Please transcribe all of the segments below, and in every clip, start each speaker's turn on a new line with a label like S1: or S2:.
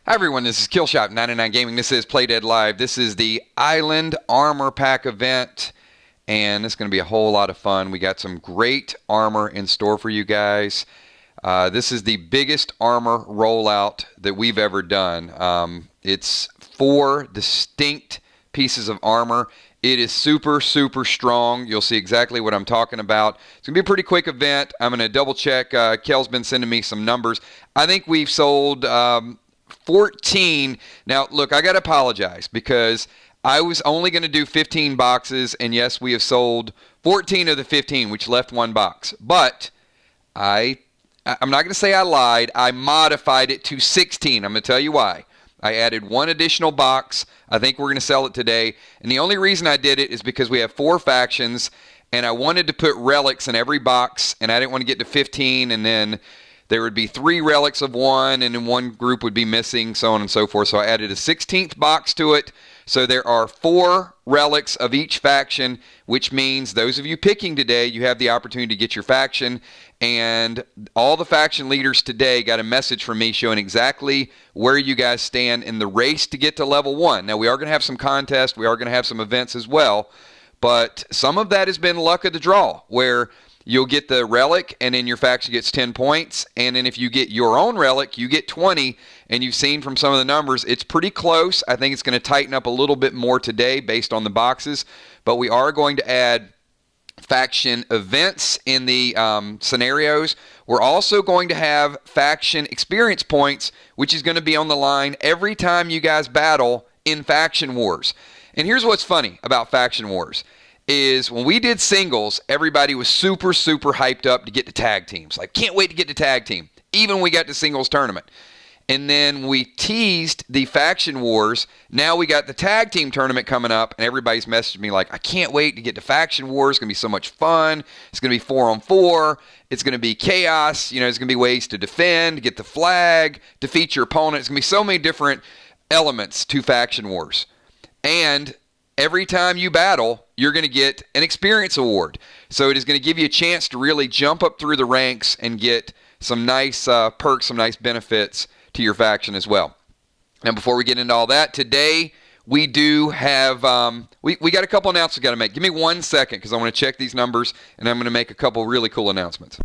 S1: Hi everyone, this is Killshot 99 Gaming. This is Play Dead Live. This is the Island Armor Pack event, and it's going to be a whole lot of fun. We got some great armor in store for you guys. This is the biggest armor rollout that we've ever done. It's 4 distinct pieces of armor. It is super, super strong. You'll see exactly what I'm talking about. It's going to be a pretty quick event. I'm going to double check. Kel's been sending me some numbers. I think we've sold 14. Now, look, I got to apologize because I was only going to do 15 boxes, and yes, we have sold 14 of the 15, which left 1 box. But I'm not going to say I lied. I modified it to 16. I'm going to tell you why. I added 1 additional box. I think we're going to sell it today. And the only reason I did it is because we have 4 factions, and I wanted to put relics in every box, and I didn't want to get to 15, and then there would be 3 relics of one, and then 1 group would be missing, so on and so forth. So I added a 16th box to it. So there are 4 relics of each faction, which means those of you picking today, you have the opportunity to get your faction. And all the faction leaders today got a message from me showing exactly where you guys stand in the race to get to level 1. Now, we are going to have some contests. We are going to have some events as well. But some of that has been luck of the draw, where you'll get the relic, and then your faction gets 10 points. And then if you get your own relic, you get 20. And you've seen from some of the numbers, it's pretty close. I think it's going to tighten up a little bit more today based on the boxes. But we are going to add faction events in the scenarios. We're also going to have faction experience points, which is going to be on the line every time you guys battle in faction wars. And here's what's funny about faction wars. Is when we did singles, everybody was super, super hyped up to get to tag teams. Like, can't wait to get to tag team. Even when we got to singles tournament. And then we teased the faction wars. Now we got the tag team tournament coming up, and everybody's messaged me like, I can't wait to get to faction wars. It's going to be so much fun. It's going to be 4-on-4. It's going to be chaos. You know, there's going to be ways to defend, get the flag, defeat your opponent. It's going to be so many different elements to faction wars. And every time you battle, you're going to get an experience award. So it is going to give you a chance to really jump up through the ranks and get some nice perks, some nice benefits to your faction as well. Now, before we get into all that, today we do have, we got a couple announcements we got to make. Give me 1 second because I want to check these numbers, and I'm going to make a couple really cool announcements.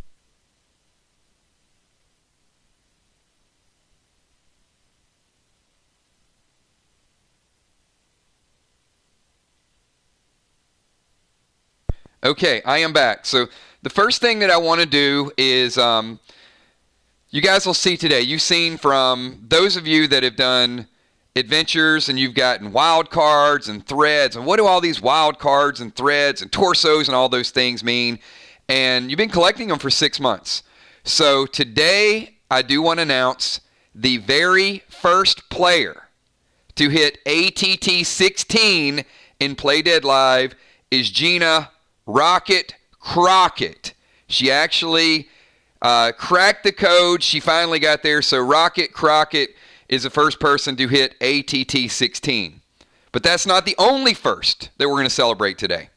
S1: Okay, I am back. So the first thing that I want to do is, you guys will see today, you've seen from those of you that have done adventures and you've gotten wild cards and threads, and what do all these wild cards and threads and torsos and all those things mean? And you've been collecting them for 6 months. So today I do want to announce the very first player to hit ATT 16 in Play Dead Live is Gina Rocket Crockett. She actually cracked the code. She finally got there. So Rocket Crockett is the first person to hit ATT 16. But that's not the only first that we're going to celebrate today.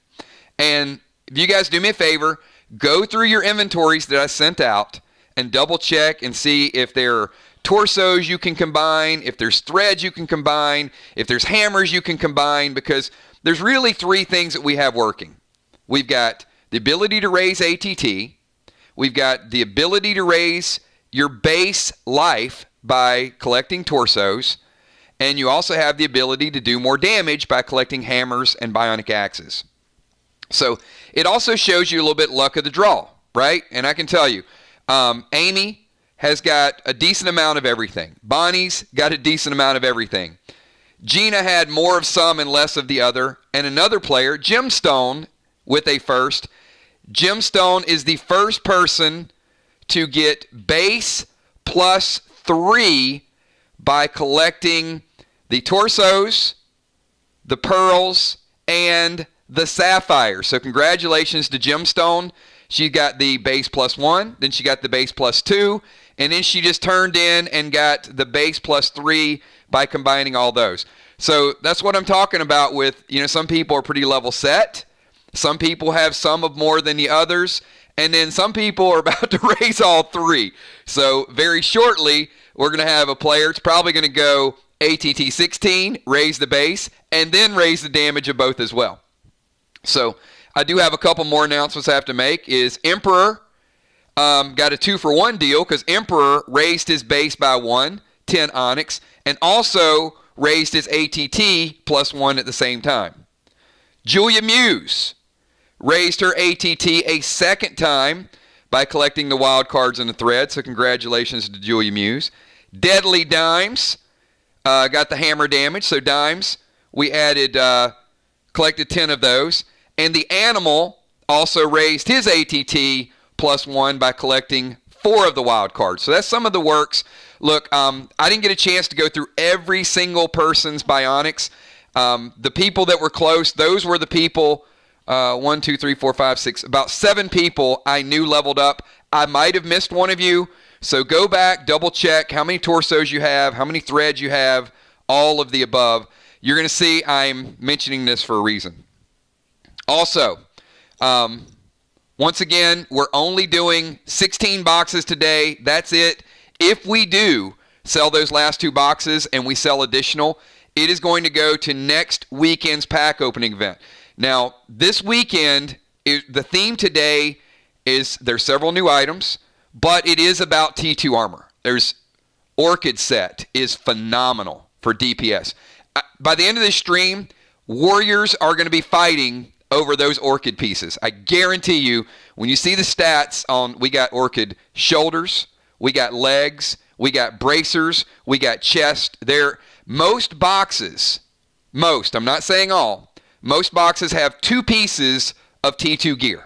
S1: And if you guys do me a favor, go through your inventories that I sent out and double check and see if there are torsos you can combine, if there's threads you can combine, if there's hammers you can combine, because there's really 3 things that we have working. We've got the ability to raise ATT. We've got the ability to raise your base life by collecting torsos. And you also have the ability to do more damage by collecting hammers and bionic axes. So it also shows you a little bit luck of the draw, right? And I can tell you, Amy has got a decent amount of everything. Bonnie's got a decent amount of everything. Gina had more of some and less of the other. And another player, Gemstone, with a first. Gemstone is the first person to get base plus 3 by collecting the torsos, the pearls, and the sapphire. So congratulations to Gemstone. She got the base plus 1, then she got the base plus 2, and then she just turned in and got the base plus 3 by combining all those. So that's what I'm talking about with, some people are pretty level set. Some people have some of more than the others. And then some people are about to raise all three. So very shortly, we're going to have a player. It's probably going to go ATT 16, raise the base, and then raise the damage of both as well. So I do have a couple more announcements I have to make. Is Emperor got a 2-for-1 deal because Emperor raised his base by 1, 10 Onyx, and also raised his ATT plus 1 at the same time. Julia Muse raised her ATT a second time by collecting the wild cards in the thread, so congratulations to Julia Muse. Deadly Dimes got the hammer damage, so Dimes, we added, collected 10 of those. And the Animal also raised his ATT plus 1 by collecting 4 of the wild cards. So that's some of the works. Look, I didn't get a chance to go through every single person's bionics. The people that were close, those were the people, 1, 2, 3, 4, 5, 6, about 7 people I knew leveled up. I might have missed one of you. So go back, double check how many torsos you have, how many threads you have, all of the above. You're going to see I'm mentioning this for a reason. Also, once again, we're only doing 16 boxes today. That's it. If we do sell those last 2 boxes and we sell additional, it is going to go to next weekend's pack opening event. Now, this weekend, the theme today is there's several new items, but it is about T2 armor. There's Orchid set is phenomenal for DPS. By the end of this stream, warriors are going to be fighting over those Orchid pieces. I guarantee you, when you see the stats on, we got Orchid shoulders, we got legs, we got bracers, we got chest. Most boxes, I'm not saying all, most boxes have 2 pieces of T2 gear.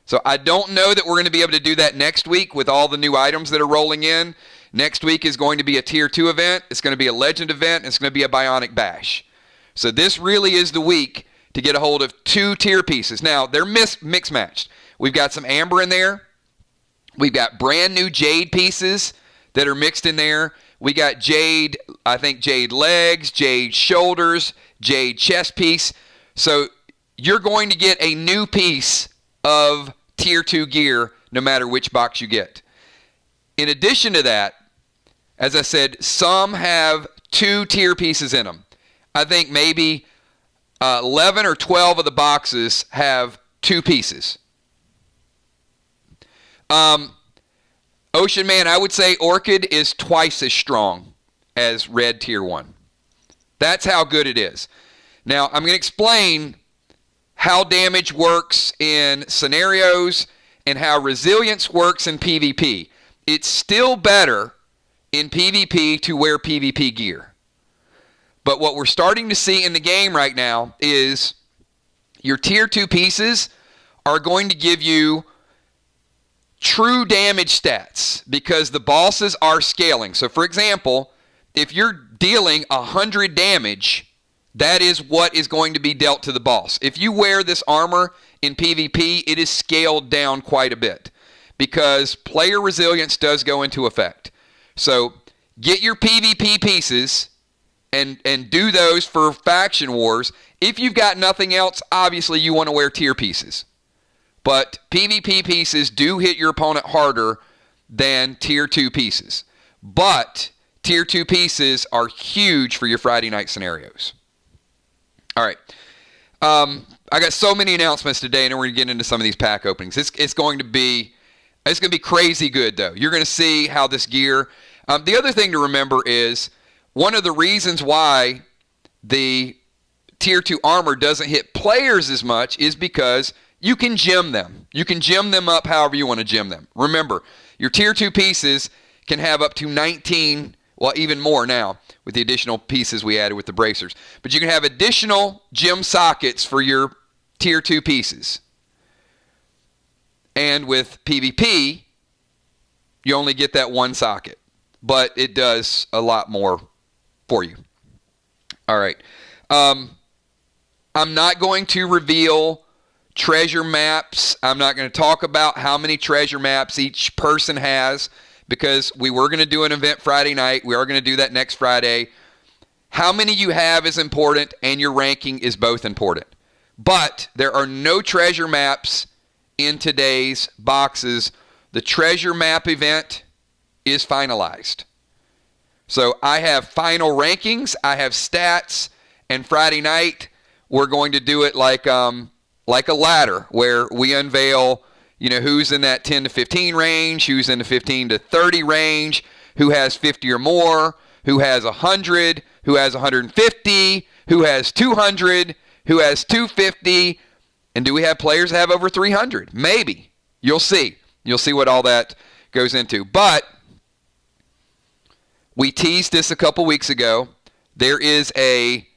S1: So I don't know that we're going to be able to do that next week with all the new items that are rolling in. Next week is going to be a Tier 2 event. It's going to be a Legend event. And it's going to be a Bionic Bash. So this really is the week to get a hold of 2 tier pieces. Now, they're mix matched. We've got some Amber in there. We've got brand new Jade pieces that are mixed in there. We got Jade, I think Jade legs, Jade shoulders, Jade chest piece. So you're going to get a new piece of Tier 2 gear no matter which box you get. In addition to that, as I said, some have 2 tier pieces in them. I think maybe 11 or 12 of the boxes have 2 pieces. Ocean Man, I would say Orchid is twice as strong as Red Tier 1. That's how good it is. Now, I'm going to explain how damage works in scenarios and how resilience works in PvP. It's still better in PvP to wear PvP gear. But what we're starting to see in the game right now is your Tier 2 pieces are going to give you true damage stats because the bosses are scaling. So for example, if you're dealing 100 damage, that is what is going to be dealt to the boss. If you wear this armor in PvP, it is scaled down quite a bit because player resilience does go into effect. So get your PvP pieces and do those for faction wars. If you've got nothing else, obviously you want to wear tier pieces. But PvP pieces do hit your opponent harder than Tier 2 pieces. But Tier 2 pieces are huge for your Friday night scenarios. All right. I got so many announcements today, and we're going to get into some of these pack openings. It's going to be crazy good, though. You're going to see how this gear... the other thing to remember is one of the reasons why the Tier 2 armor doesn't hit players as much is because you can gem them. You can gem them up however you want to gem them. Remember, your Tier 2 pieces can have up to 19, well, even more now with the additional pieces we added with the bracers. But you can have additional gem sockets for your Tier 2 pieces. And with PvP, you only get that one socket. But it does a lot more for you. All right. I'm not going to reveal treasure maps. I'm not going to talk about how many treasure maps each person has because we were going to do an event Friday night. We are going to do that next Friday. How many you have is important, and your ranking is both important. But there are no treasure maps in today's boxes. The treasure map event is finalized. So I have final rankings, I have stats, and Friday night we're going to do it like a ladder where we unveil, who's in that 10 to 15 range, who's in the 15 to 30 range, who has 50 or more, who has 100, who has 150, who has 200, who has 250, and do we have players that have over 300? Maybe. You'll see. You'll see what all that goes into. But we teased this a couple weeks ago. There is a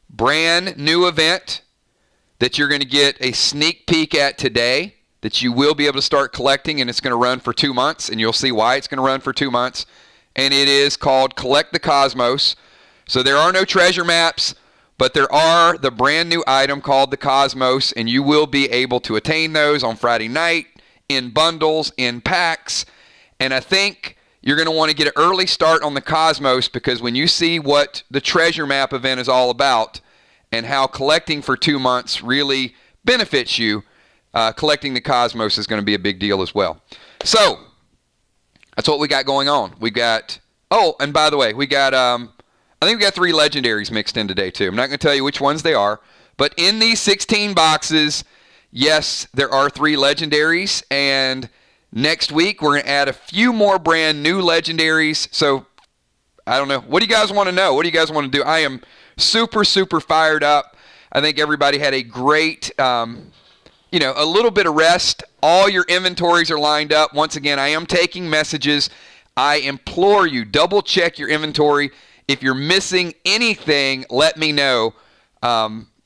S1: brand new event that you're going to get a sneak peek at today that you will be able to start collecting, and it's going to run for 2 months, and you'll see why it's going to run for 2 months. And it is called Collect the Cosmos. So there are no treasure maps, but there are the brand new item called the Cosmos, and you will be able to attain those on Friday night in bundles, in packs. And I think you're going to want to get an early start on the Cosmos, because when you see what the treasure map event is all about and how collecting for 2 months really benefits you, collecting the Cosmos is going to be a big deal as well. So that's what we got going on. We got, and by the way, we got, I think we got 3 legendaries mixed in today too. I'm not going to tell you which ones they are, but in these 16 boxes, yes, there are 3 legendaries, and next week we're going to add a few more brand new legendaries. So I don't know. What do you guys want to know? What do you guys want to do? I am super, super fired up. I think everybody had a great, a little bit of rest. All your inventories are lined up. Once again, I am taking messages. I implore you, double check your inventory. If you're missing anything, let me know.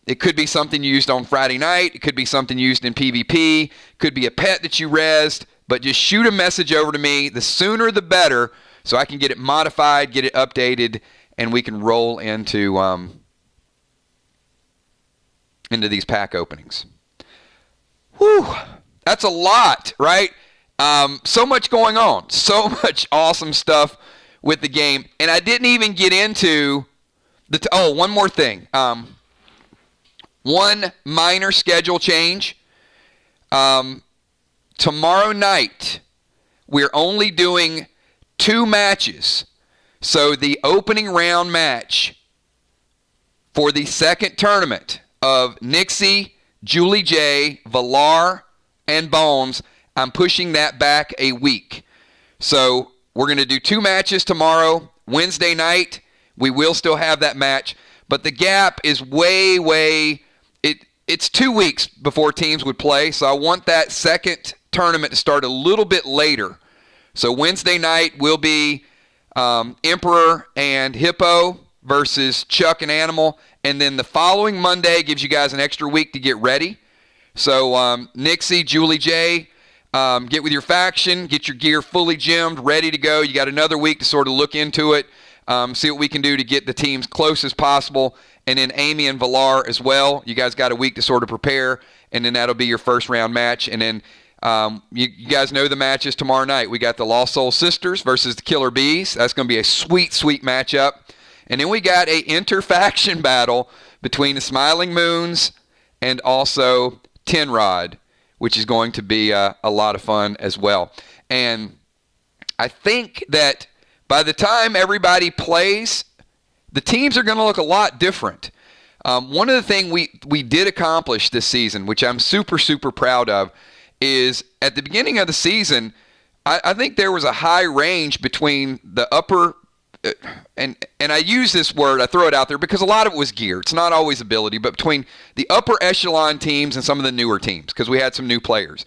S1: It could be something used on Friday night. It could be something used in PvP. Could be a pet that you rezzed. But just shoot a message over to me. The sooner the better, so I can get it modified, get it updated, and we can roll into these pack openings. Whew, that's a lot, right? So much going on. So much awesome stuff with the game. And I didn't even get into one more thing. One minor schedule change. Tomorrow night, we're only doing 2 matches. So the opening round match for the second tournament of Nixie, Julie J, Villar, and Bones, I'm pushing that back a week. So we're going to do 2 matches tomorrow. Wednesday night, we will still have that match. But the gap is way, it's 2 weeks before teams would play. So I want that second tournament to start a little bit later. So Wednesday night will be Emperor and Hippo versus Chuck and Animal. And then the following Monday gives you guys an extra week to get ready. So Nixie, Julie J, get with your faction, get your gear fully gemmed, ready to go. You got another week to sort of look into it, see what we can do to get the teams close as possible. And then Amy and Villar as well. You guys got a week to sort of prepare, and then that'll be your first round match. And then you guys know the matches tomorrow night. We got the Lost Soul Sisters versus the Killer Bees. That's going to be a sweet, sweet matchup. And then we got a inter-faction battle between the Smiling Moons and also Tenrod, which is going to be a lot of fun as well. And I think that by the time everybody plays, the teams are going to look a lot different. One of the things we did accomplish this season, which I'm super, super proud of, is at the beginning of the season, I think there was a high range between the upper, and I use this word, I throw it out there because a lot of it was gear. It's not always ability, but between the upper echelon teams and some of the newer teams, because we had some new players.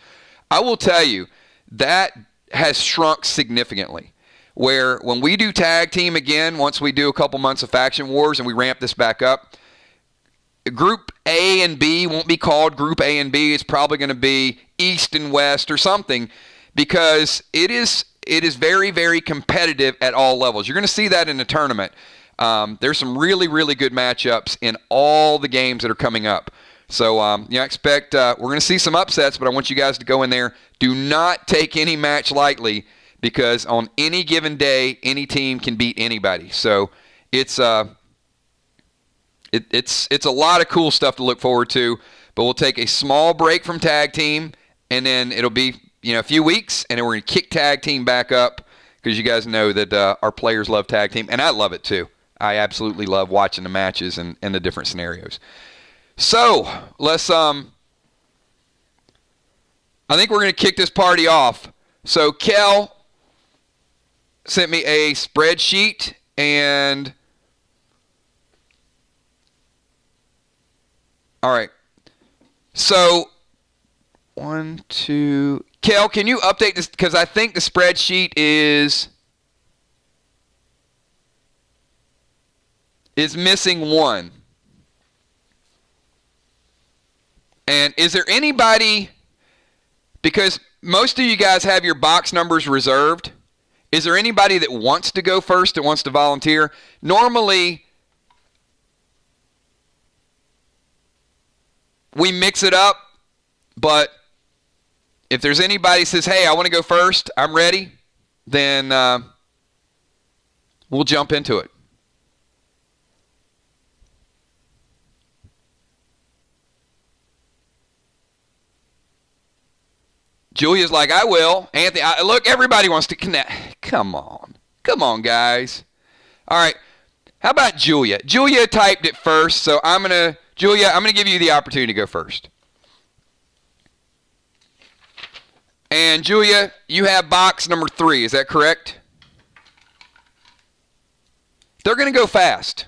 S1: I will tell you, that has shrunk significantly. Where when we do tag team again, once we do a couple months of Faction Wars and we ramp this back up, Group A and B won't be called Group A and B. It's probably going to be East and West or something, because it is very, very competitive at all levels. You're going to see that in the tournament. There's some really, really good matchups in all the games that are coming up. So I expect we're going to see some upsets, but I want you guys to go in there. Do not take any match lightly, because on any given day, any team can beat anybody. So it's a lot of cool stuff to look forward to. But we'll take a small break from tag team, and then it'll be, a few weeks, and then we're going to kick tag team back up because you guys know that our players love tag team, and I love it too. I absolutely love watching the matches and the different scenarios. So let's I think we're going to kick this party off. So Kel sent me a spreadsheet, and all right. So 1, 2. Kel, can you update this? Because I think the spreadsheet is missing 1. And is there anybody, because most of you guys have your box numbers reserved, is there anybody that wants to go first, that wants to volunteer? Normally, we mix it up, but if there's anybody who says, hey, I want to go first, I'm ready, then we'll jump into it. Julia's like, I will. Anthony, look, everybody wants to connect. Come on. Come on, guys. All right. How about Julia? Julia typed it first, so Julia, I'm going to give you the opportunity to go first. And Julia, you have box number 3. Is that correct? They're going to go fast.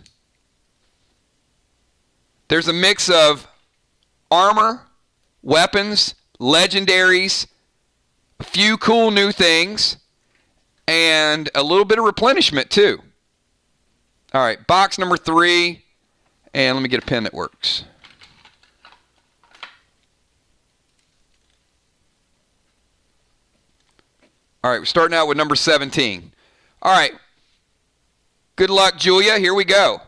S1: There's a mix of armor, weapons, legendaries, a few cool new things, and a little bit of replenishment too. All right, box number 3, and let me get a pen that works. All right, we're starting out with number 17. All right, good luck, Julia. Here we go.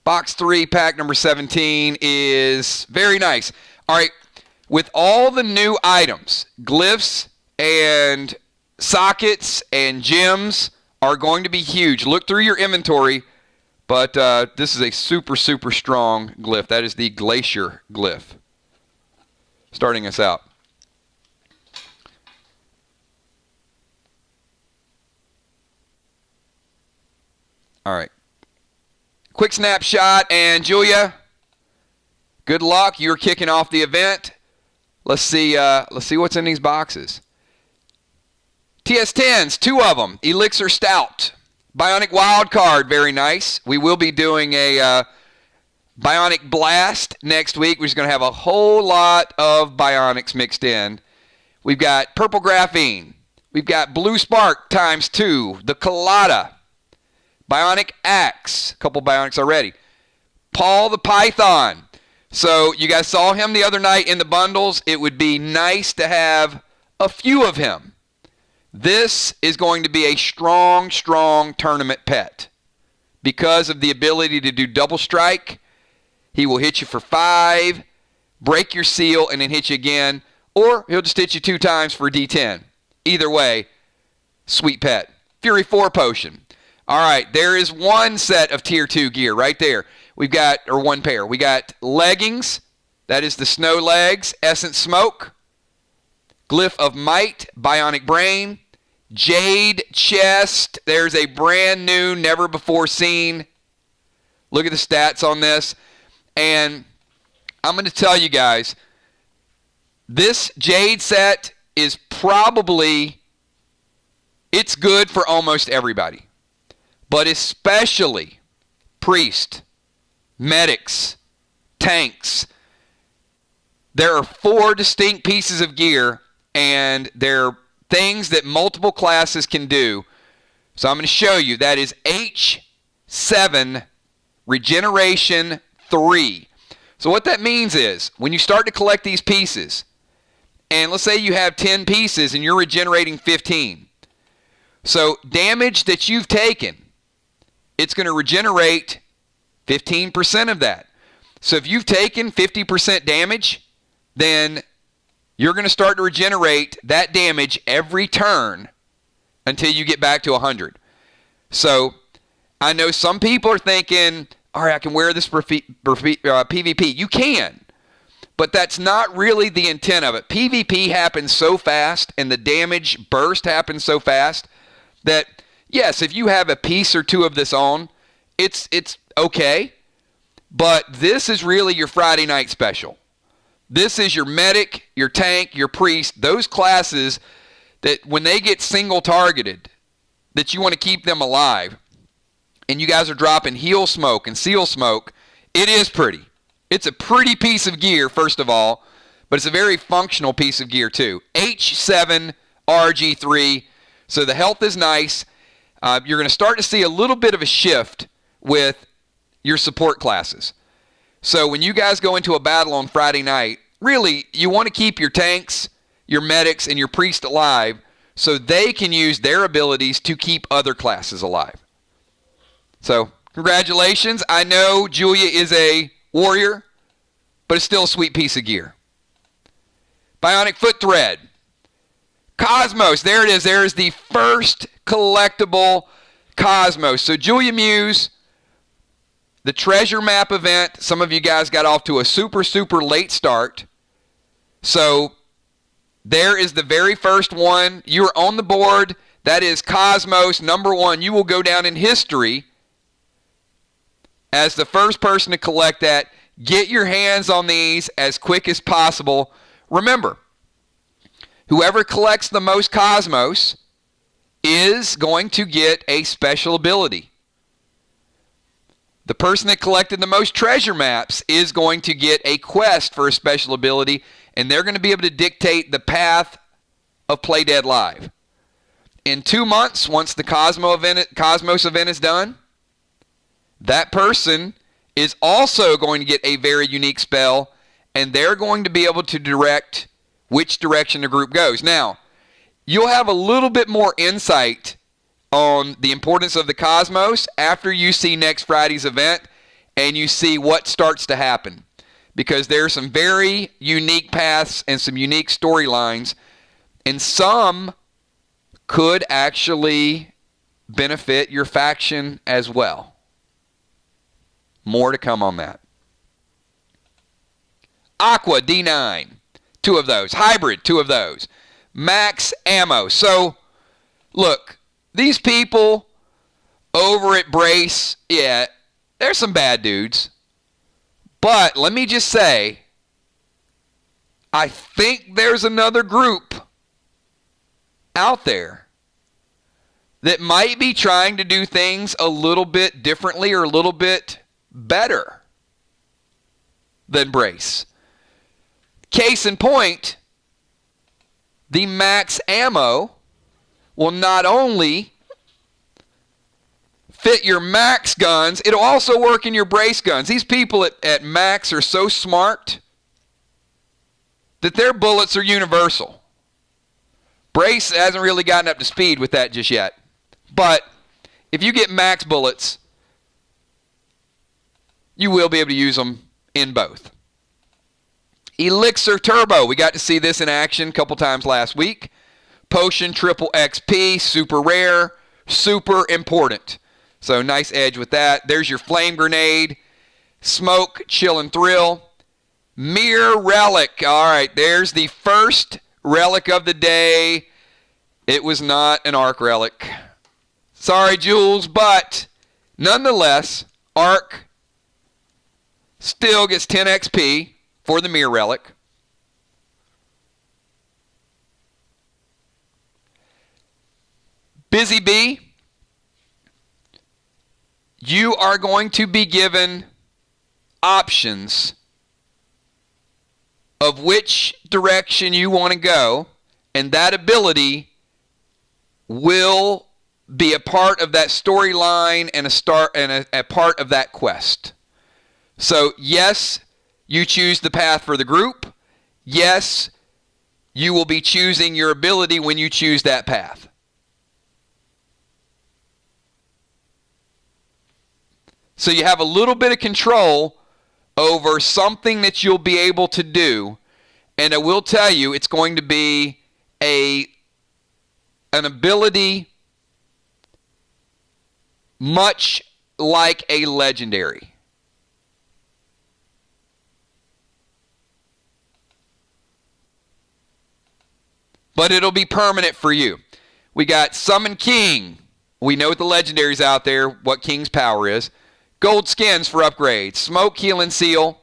S1: Box 3, pack number 17 is very nice. All right, with all the new items, glyphs and sockets and gems are going to be huge. Look through your inventory, but this is a super, super strong glyph. That is the Glacier glyph, starting us out. All right. Quick snapshot, and Julia, good luck. You're kicking off the event. Let's see what's in these boxes. TS10s, 2 of them. Elixir Stout. Bionic Wild Card, very nice. We will be doing a Bionic Blast next week. We're just going to have a whole lot of Bionics mixed in. We've got Purple Graphene. We've got Blue Spark ×2. The Colada. Bionic Axe. A couple Bionics already. Paul the Python. So you guys saw him the other night in the bundles. It would be nice to have a few of him. This is going to be a strong, strong tournament pet. Because of the ability to do double strike, he will hit you for 5, break your seal, and then hit you again. Or he'll just hit you 2 times for a D10. Either way, sweet pet. Fury 4 potion. All right, there is 1 set of tier 2 gear right there. We've got, or 1 pair. We got leggings. That is the snow legs. Essence Smoke. Glyph of Might. Bionic Brain. Jade Chest. There's a brand new, never before seen. Look at the stats on this. And I'm going to tell you guys, this Jade set is probably, it's good for almost everybody. But especially priest, medics, tanks. There are 4 distinct pieces of gear, and they're things that multiple classes can do. So I'm going to show you. That is H7 Regeneration 3. So what that means is, when you start to collect these pieces, and let's say you have 10 pieces and you're regenerating 15. So damage that you've taken, it's going to regenerate 15% of that. So if you've taken 50% damage, then you're going to start to regenerate that damage every turn until you get back to 100. So I know some people are thinking, all right, I can wear this for PvP. You can. But that's not really the intent of it. PvP happens so fast and the damage burst happens so fast that, yes, if you have a piece or two of this on, it's okay. But this is really your Friday night special. This is your medic, your tank, your priest, those classes that when they get single targeted, that you want to keep them alive. And you guys are dropping heal smoke and seal smoke. It is pretty. It's a pretty piece of gear, first of all, but it's a very functional piece of gear, too. H7 RG3, so the health is nice. You're going to start to see a little bit of a shift with your support classes. So when you guys go into a battle on Friday night, really, you want to keep your tanks, your medics, and your priest alive so they can use their abilities to keep other classes alive. So, congratulations. I know Julia is a warrior, but it's still a sweet piece of gear. Bionic Foot Thread. Cosmos. There it is. There is the first collectible Cosmos. So, Julia Muse, the treasure map event, some of you guys got off to a super, super late start. So, there is the very first one. You are on the board. That is Cosmos number 1. You will go down in history as the first person to collect that. Get your hands on these as quick as possible. Remember, whoever collects the most Cosmos is going to get a special ability. The person that collected the most treasure maps is going to get a quest for a special ability, and they're going to be able to dictate the path of Play Dead Live. In 2 months, once the Cosmos event is done, that person is also going to get a very unique spell, and they're going to be able to direct which direction the group goes. Now, you'll have a little bit more insight on the importance of the Cosmos after you see next Friday's event and you see what starts to happen, because there are some very unique paths and some unique storylines, and some could actually benefit your faction as well. More to come on that. Aqua D9, 2 of those. Hybrid, 2 of those. Max ammo. So, look, these people over at Brace, yeah, they're some bad dudes. But let me just say, I think there's another group out there that might be trying to do things a little bit differently or a little bit better than Brace. Case in point, the max ammo will not only fit your max guns, it'll also work in your Brace guns. These people at max are so smart that their bullets are universal. Brace hasn't really gotten up to speed with that just yet. But if you get max bullets, you will be able to use them in both. Elixir Turbo. We got to see this in action a couple times last week. Potion triple XP, super rare, super important. So nice edge with that. There's your flame grenade. Smoke, chill and thrill. Mirror relic. All right, there's the first relic of the day. It was not an arc relic. Sorry, Jules, but nonetheless, arc still gets 10 XP for the mirror relic. Busy Bee, you are going to be given options of which direction you want to go, and that ability will be a part of that storyline and a part of that quest. So, yes, you choose the path for the group. Yes, you will be choosing your ability when you choose that path. So you have a little bit of control over something that you'll be able to do. And I will tell you, it's going to be an ability much like a legendary. but it'll be permanent for you. We got Summon King. We know with the legendaries out there what King's power is. Gold skins for upgrades. Smoke, Heal, and Seal.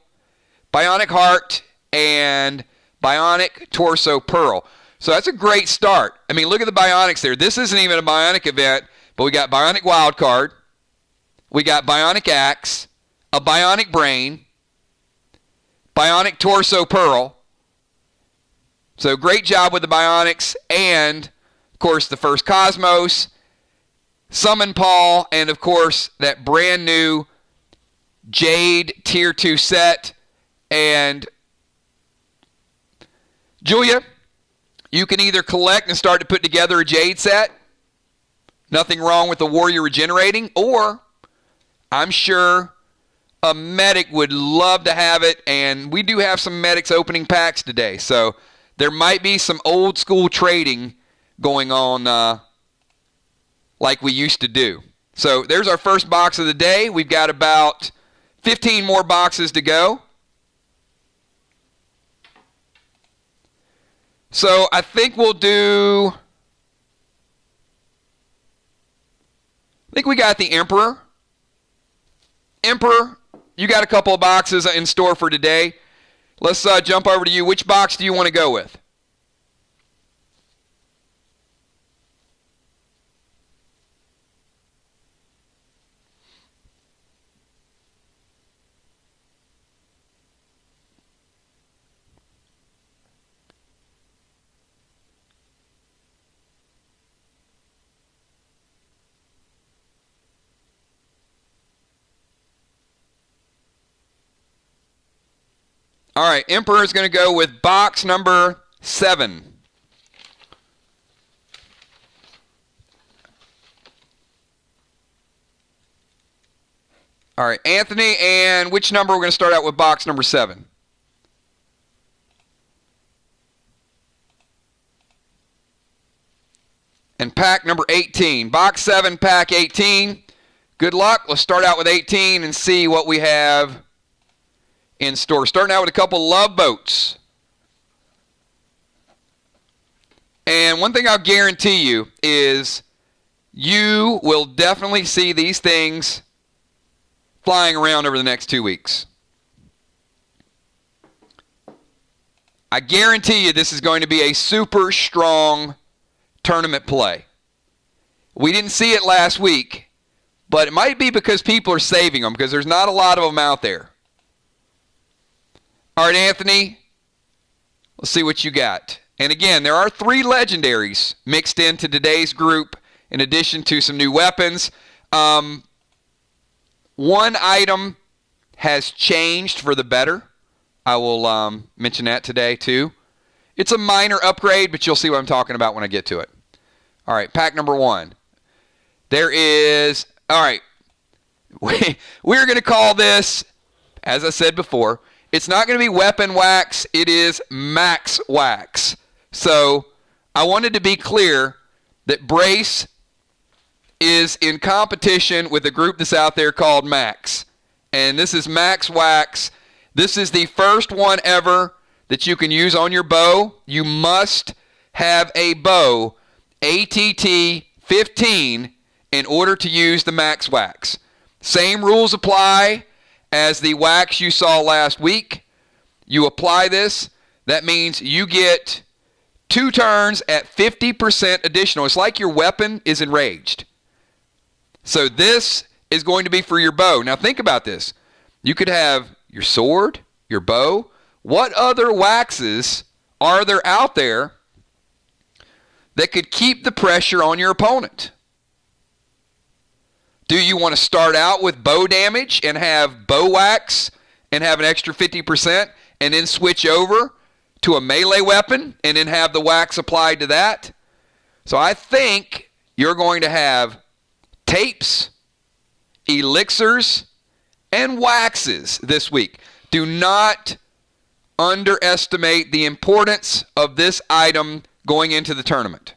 S1: Bionic Heart and Bionic Torso Pearl. So that's a great start. I mean, look at the Bionics there. This isn't even a Bionic event, but we got Bionic Wildcard. We got Bionic Axe, a Bionic Brain, Bionic Torso Pearl. So great job with the Bionics, and, of course, the first Cosmos, Summon Paul, and, of course, that brand new Jade Tier 2 set. And, Julia, you can either collect and start to put together a Jade set. Nothing wrong with the Warrior regenerating, or I'm sure a medic would love to have it, and we do have some medics opening packs today. So there might be some old school trading going on like we used to do. So there's our first box of the day. We've got about 15 more boxes to go. So I think we'll do... I think we got the Emperor. Emperor, you got a couple of boxes in store for today. Let's jump over to you. Which box do you want to go with? All right, Emperor is going to go with box number 7. All right, Anthony, and which number we're going to start out with box number 7? And pack number 18. Box 7, pack 18. Good luck. Let's start out with 18 and see what we have in store. Starting out with a couple love boats. And one thing I'll guarantee you is you will definitely see these things flying around over the next 2 weeks. I guarantee you this is going to be a super strong tournament play. We didn't see it last week, but it might be because people are saving them because there's not a lot of them out there. All right, Anthony, let's see what you got. And again, there are 3 legendaries mixed into today's group in addition to some new weapons. One item has changed for the better. I will mention that today too. It's a minor upgrade, but you'll see what I'm talking about when I get to it. All right, pack number 1. There is, all right, we're going to call this, as I said before, it's not going to be weapon wax, it is max wax. So I wanted to be clear that Brace is in competition with a group that's out there called Max. And this is Max Wax. This is the first one ever that you can use on your bow. You must have a bow ATT 15 in order to use the Max Wax. Same rules apply as the wax you saw last week. You apply this, that means you get 2 turns at 50% additional. It's like your weapon is enraged. So this is going to be for your bow. Now think about this. You could have your sword, your bow. What other waxes are there out there that could keep the pressure on your opponent? Do you want to start out with bow damage and have bow wax and have an extra 50% and then switch over to a melee weapon and then have the wax applied to that? So I think you're going to have tapes, elixirs, and waxes this week. Do not underestimate the importance of this item going into the tournament.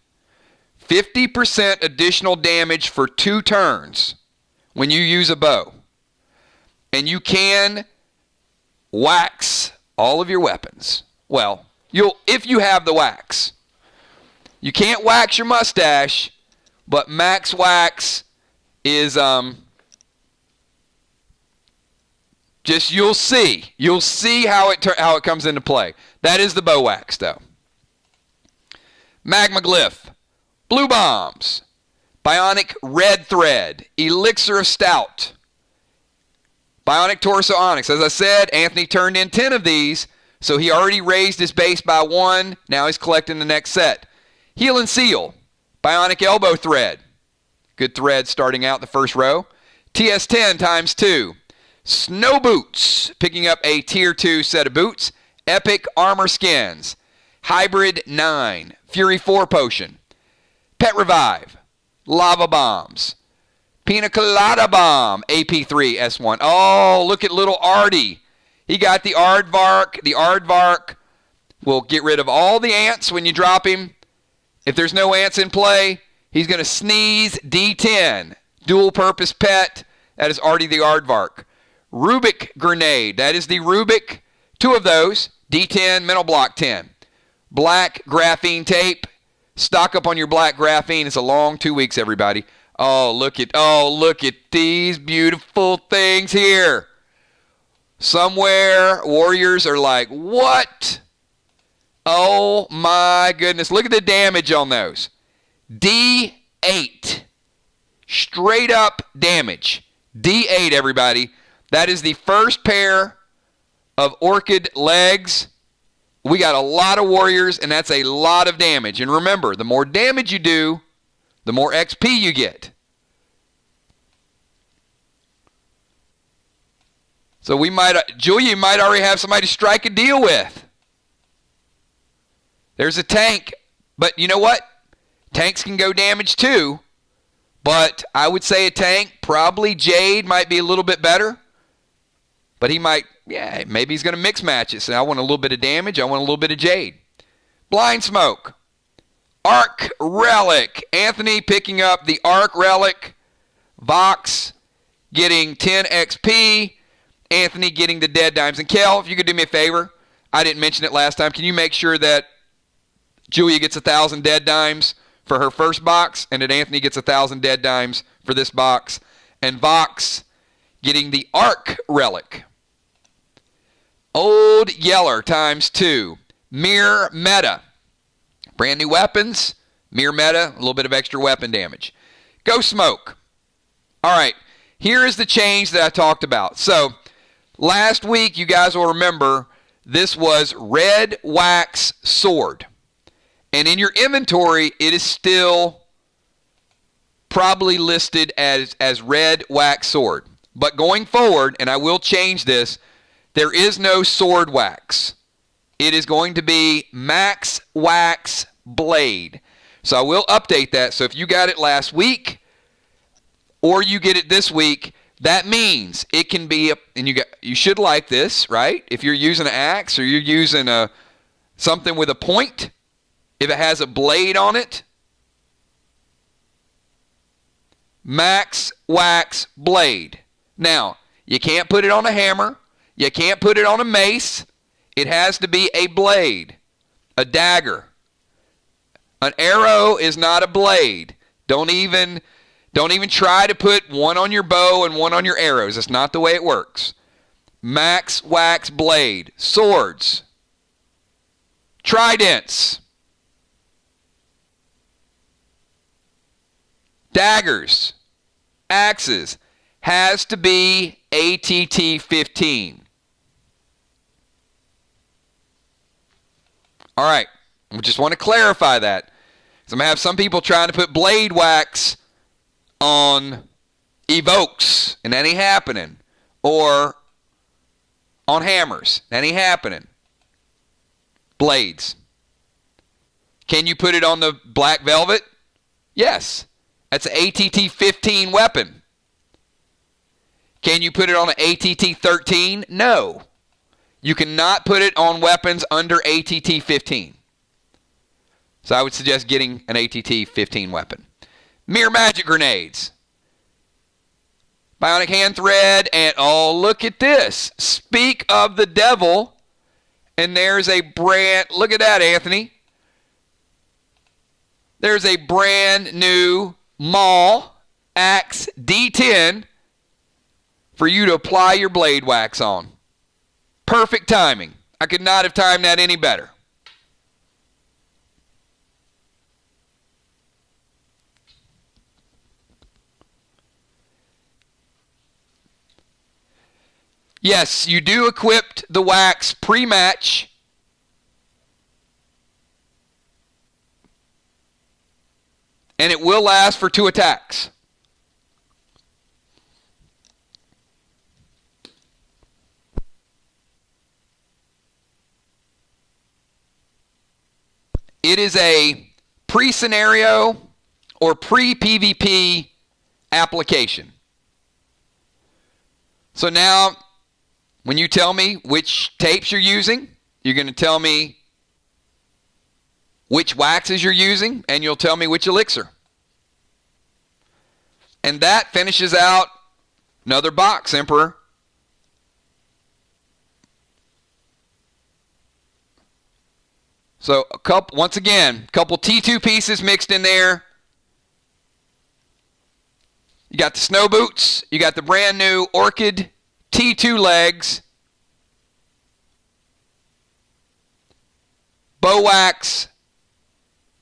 S1: 50% additional damage for 2 turns when you use a bow. And you can wax all of your weapons. Well, if you have the wax. You can't wax your mustache, but max wax is just you'll see. You'll see how it comes into play. That is the bow wax though. Magma Glyph, Blue Bombs, Bionic Red Thread, Elixir of Stout, Bionic Torso Onyx. As I said, Anthony turned in 10 of these, so he already raised his base by 1. Now he's collecting the next set. Heel and Seal, Bionic Elbow Thread. Good thread starting out the first row. TS10 times 2. Snow Boots, picking up a Tier 2 set of boots. Epic Armor Skins. Hybrid 9. Fury 4 Potion. Pet Revive. Lava Bombs. Pina Colada Bomb. AP3 S1. Oh, look at little Artie. He got the Aardvark. The Aardvark will get rid of all the ants when you drop him. If there's no ants in play, he's going to sneeze D10. Dual purpose pet. That is Artie the Aardvark. Rubik Grenade. That is the Rubik. 2 of those. D10, mental block 10. Black graphene tape. Stock up on your black graphene. It's a long 2 weeks, everybody. Oh, look at these beautiful things here. Somewhere, warriors are like, what? Oh, my goodness. Look at the damage on those. D8. Straight up damage. D8, everybody. That is the first pair of Orchid legs. We got a lot of warriors, and that's a lot of damage. And remember, the more damage you do, the more XP you get. So Julia might already have somebody to strike a deal with. There's a tank, but you know what? Tanks can go damage too. But I would say a tank, probably Jade might be a little bit better. But he might, maybe he's going to mix match it. So I want a little bit of damage. I want a little bit of Jade. Blind Smoke. Arc Relic. Anthony picking up the Arc Relic. Vox getting 10 XP. Anthony getting the Dead Dimes. And Kel, if you could do me a favor, I didn't mention it last time. Can you make sure that Julia gets 1,000 Dead Dimes for her first box, and that Anthony gets 1,000 Dead Dimes for this box? And Vox getting the Arc Relic. Old Yeller times 2. Mirror Meta. Brand new weapons. Mirror Meta, a little bit of extra weapon damage. Go Smoke. All right, here is the change that I talked about. So, last week, you guys will remember, this was Red Wax Sword. And in your inventory, it is still probably listed as Red Wax Sword. But going forward, and I will change this, there is no Sword Wax. It is going to be Max Wax Blade. So I will update that. So if you got it last week, or you get it this week, that means it can be, and you should like this, right? If you're using an axe or you're using something with a point, if it has a blade on it, Max Wax Blade. Now, you can't put it on a hammer. You can't put it on a mace. It has to be a blade, a dagger. An arrow is not a blade. Don't even try to put one on your bow and one on your arrows. That's not the way it works. Max Wax Blade. Swords. Tridents. Daggers. Axes. Has to be ATT 15. All right. I just want to clarify that. So I'm going to have some people trying to put blade wax on evokes, and that ain't happening. Or on hammers. That ain't happening. Blades. Can you put it on the black velvet? Yes. That's an ATT 15 weapon. Can you put it on an ATT 13? No. You cannot put it on weapons under ATT 15. So I would suggest getting an ATT 15 weapon. Mere Magic Grenades. Bionic Hand Thread, and oh, look at this. Speak of the devil, and there's a brand, look at that, Anthony. there's a brand new Maul Axe D10 for you to apply your blade wax on. Perfect timing. I could not have timed that any better. Yes, you do equip the wax pre-match. And it will last for 2 attacks. It is a pre-scenario or pre-PvP application. So now, when you tell me which tapes you're using, you're going to tell me which waxes you're using, and you'll tell me which elixir. And that finishes out another box, Emperor. So, once again, a couple T2 pieces mixed in there. You got the snow boots. You got the brand new Orchid T2 legs. Bow wax.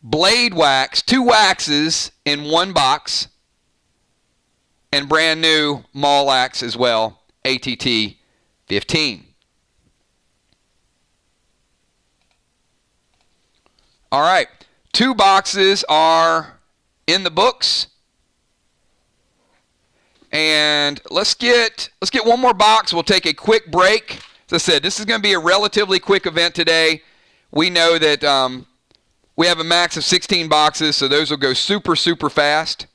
S1: Blade wax. 2 waxes in 1 box. And brand new Maul axe as well. ATT 15. All right, 2 boxes are in the books, and let's get one more box. We'll take a quick break. As I said, this is going to be a relatively quick event today. We know that we have a max of 16 boxes, so those will go super, super fast.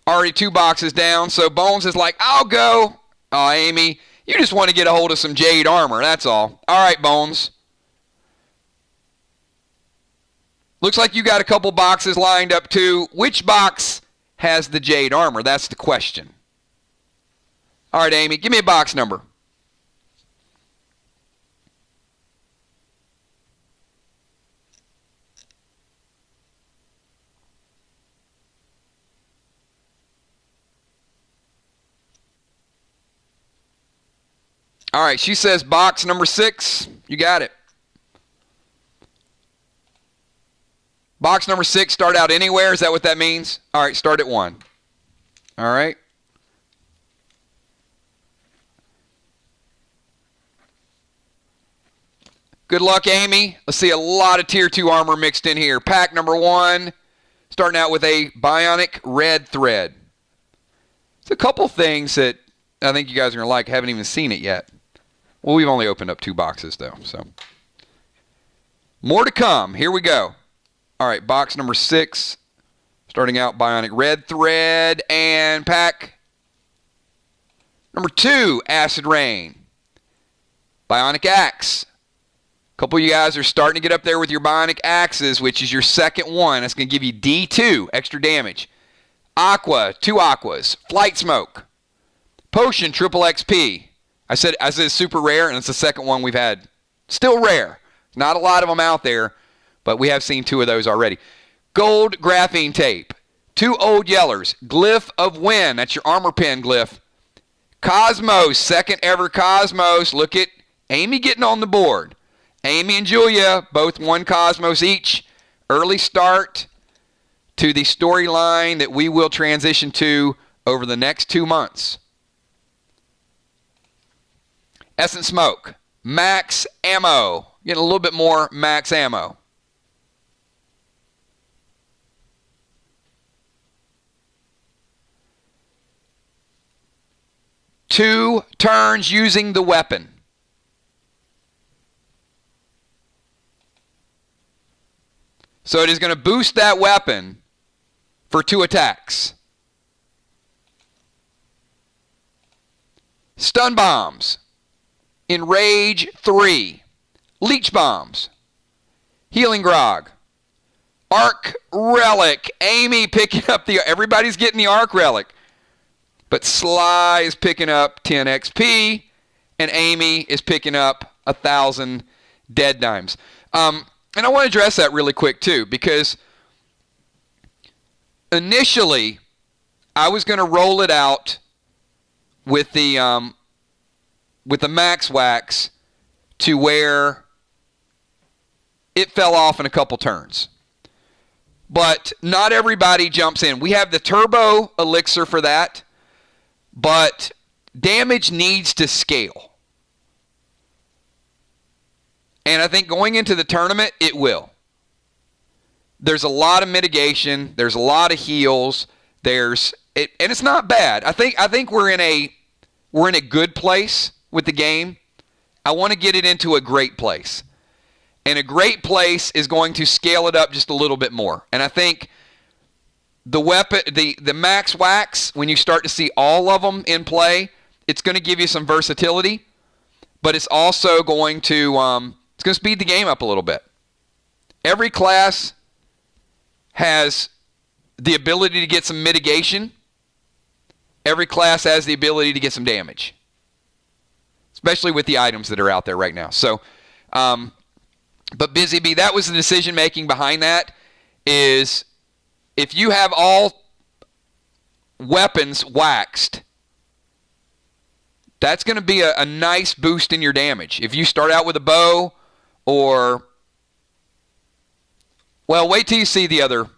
S1: Already 2 boxes down, so Bones is like, I'll go. Oh, Amy, you just want to get a hold of some jade armor, that's all. All right, Bones. Looks like you got a couple boxes lined up too. Which box has the jade armor? That's the question. All right, Amy, give me a box number. All right, she says box number 6. You got it. Box number 6, start out anywhere. Is that what that means? All right, start at 1. All right. Good luck, Amy. Let's see a lot of Tier 2 armor mixed in here. Pack number 1, starting out with a bionic red thread. It's a couple things that I think you guys are going to like. I haven't even seen it yet. Well, we've only opened up 2 boxes, though. So more to come. Here we go. All right, box number 6, starting out bionic red thread, and pack number 2, acid rain, bionic axe. A couple of you guys are starting to get up there with your bionic axes, which is your second one. That's going to give you D2, extra damage. Aqua, 2 aquas, flight smoke, potion, triple XP. I said it's super rare, and it's the second one we've had. Still rare. Not a lot of them out there. But we have seen 2 of those already. Gold graphene tape. 2 old yellers. Glyph of wind. That's your armor pen glyph. Cosmos. Second ever Cosmos. Look at Amy getting on the board. Amy and Julia, both 1 Cosmos each. Early start to the storyline that we will transition to over the next 2 months. Essence Smoke. Max ammo. Getting a little bit more max ammo. 2 turns using the weapon. So it is going to boost that weapon for 2 attacks. Stun bombs. Enrage 3. Leech bombs. Healing grog. Arc relic. Amy picking up everybody's getting the arc relic. But Sly is picking up 10 XP, and Amy is picking up 1,000 dead dimes. And I want to address that really quick too, because initially I was going to roll it out with the max wax to where it fell off in a couple turns. But not everybody jumps in. We have the turbo elixir for that, but damage needs to scale. And I think going into the tournament, it will. There's a lot of mitigation. There's a lot of heals. And it's not bad. I think we're in a good place with the game. I want to get it into a great place. And a great place is going to scale it up just a little bit more. And I think the weapon, the max wax, when you start to see all of them in play, it's going to give you some versatility, but it's also going to speed the game up a little bit. Every class has the ability to get some mitigation. Every class has the ability to get some damage, especially with the items that are out there right now. So, but Busy Bee, that was the decision making behind that, is if you have all weapons waxed, that's going to be a nice boost in your damage. If you start out with a bow, or, well, wait till you see the other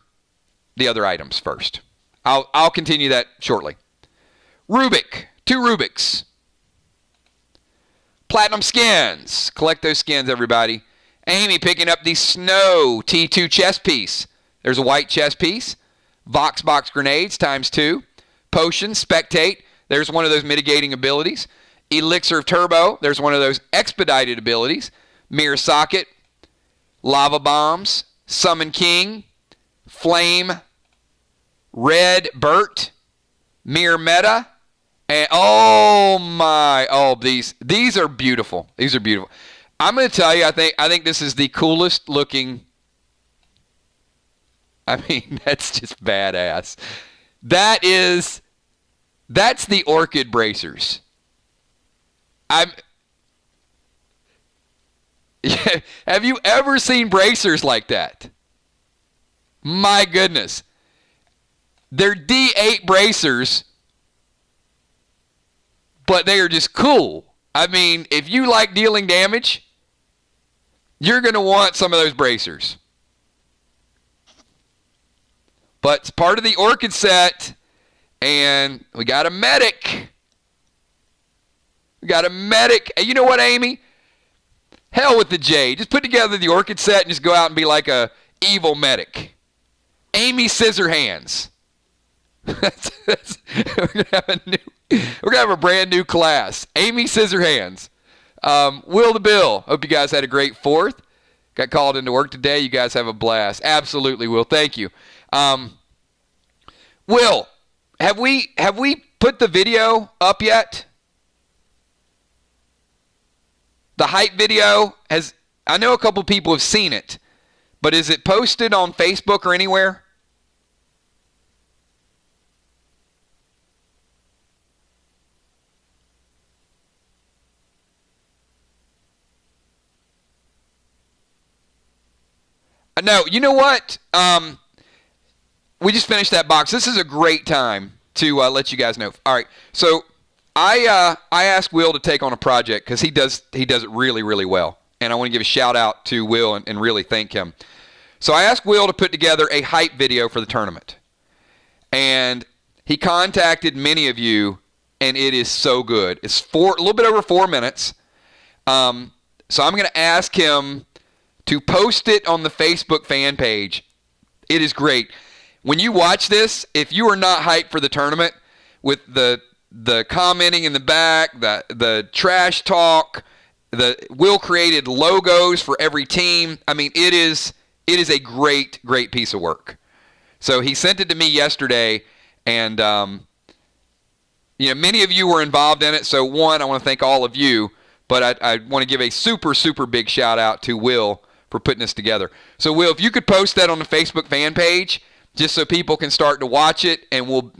S1: items first. I'll continue that shortly. Rubik, 2 Rubiks. Platinum skins. Collect those skins, everybody. Amy picking up the Snow T2 chest piece. There's a white chest piece. Voxbox grenades ×2. Potion, Spectate. There's one of those mitigating abilities. Elixir of Turbo. There's one of those expedited abilities. Mirror Socket. Lava Bombs. Summon King. Flame. Red Burt. Mirror Meta. And these are beautiful. These are beautiful. I'm going to tell you, I think this is the coolest looking. I mean, that's just badass. That's the Orchid Bracers. Have you ever seen bracers like that? My goodness. They're D8 bracers, but they are just cool. I mean, if you like dealing damage, you're going to want some of those bracers. But it's part of the Orchid set, and we got a medic. And you know what, Amy? Hell with the J. Just put together the Orchid set and just go out and be like a evil medic. Amy Scissorhands. We're gonna have a brand new class. Amy Scissorhands. Will the Bill. Hope you guys had a great 4th. Got called into work today. You guys have a blast. Absolutely, Will. Thank you. Will, have we put the video up yet? The hype video I know a couple people have seen it, but is it posted on Facebook or anywhere? No, you know what? We just finished that box. This is a great time to let you guys know. All right, so I asked Will to take on a project because he does it really, really well, and I want to give a shout out to Will and really thank him. So I asked Will to put together a hype video for the tournament, and he contacted many of you, and it is so good. It's a little bit over 4 minutes. So I'm going to ask him to post it on the Facebook fan page. It is great. When you watch this, if you are not hyped for the tournament, with the commenting in the back, the trash talk, Will created logos for every team. I mean, it is a great, great piece of work. So he sent it to me yesterday, and many of you were involved in it. So one, I want to thank all of you, but I want to give a super, super big shout out to Will for putting this together. So Will, if you could post that on the Facebook fan page, just so people can start to watch it, and we'll,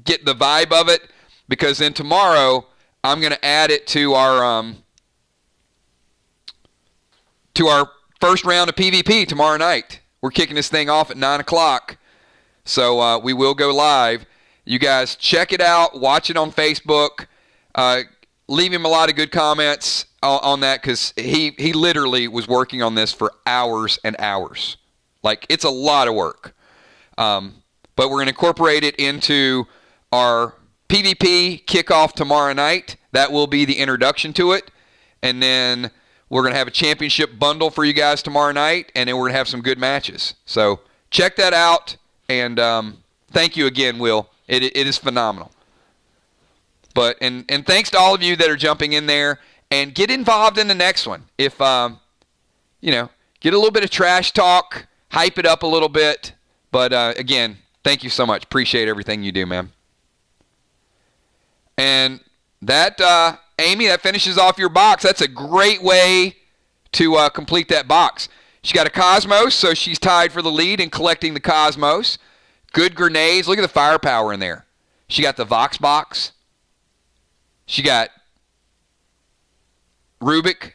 S1: get the vibe of it, because then tomorrow I'm going to add it to our first round of PvP tomorrow night. We're kicking this thing off at 9 o'clock. So we will go live. You guys check it out. Watch it on Facebook. Leave him a lot of good comments on that, because he literally was working on this for hours and hours. Like, it's a lot of work. But we're going to incorporate it into our PvP kickoff tomorrow night. That will be the introduction to it. And then we're going to have a championship bundle for you guys tomorrow night. And then we're going to have some good matches. So check that out. And thank you again, Will. It is phenomenal. But and thanks to all of you that are jumping in there, and get involved in the next one. If get a little bit of trash talk, hype it up a little bit. But again, thank you so much. Appreciate everything you do, man. And that Amy, that finishes off your box. That's a great way to complete that box. She got a Cosmos, so she's tied for the lead in collecting the Cosmos. Good grenades. Look at the firepower in there. She got the Vox box. She got Rubik,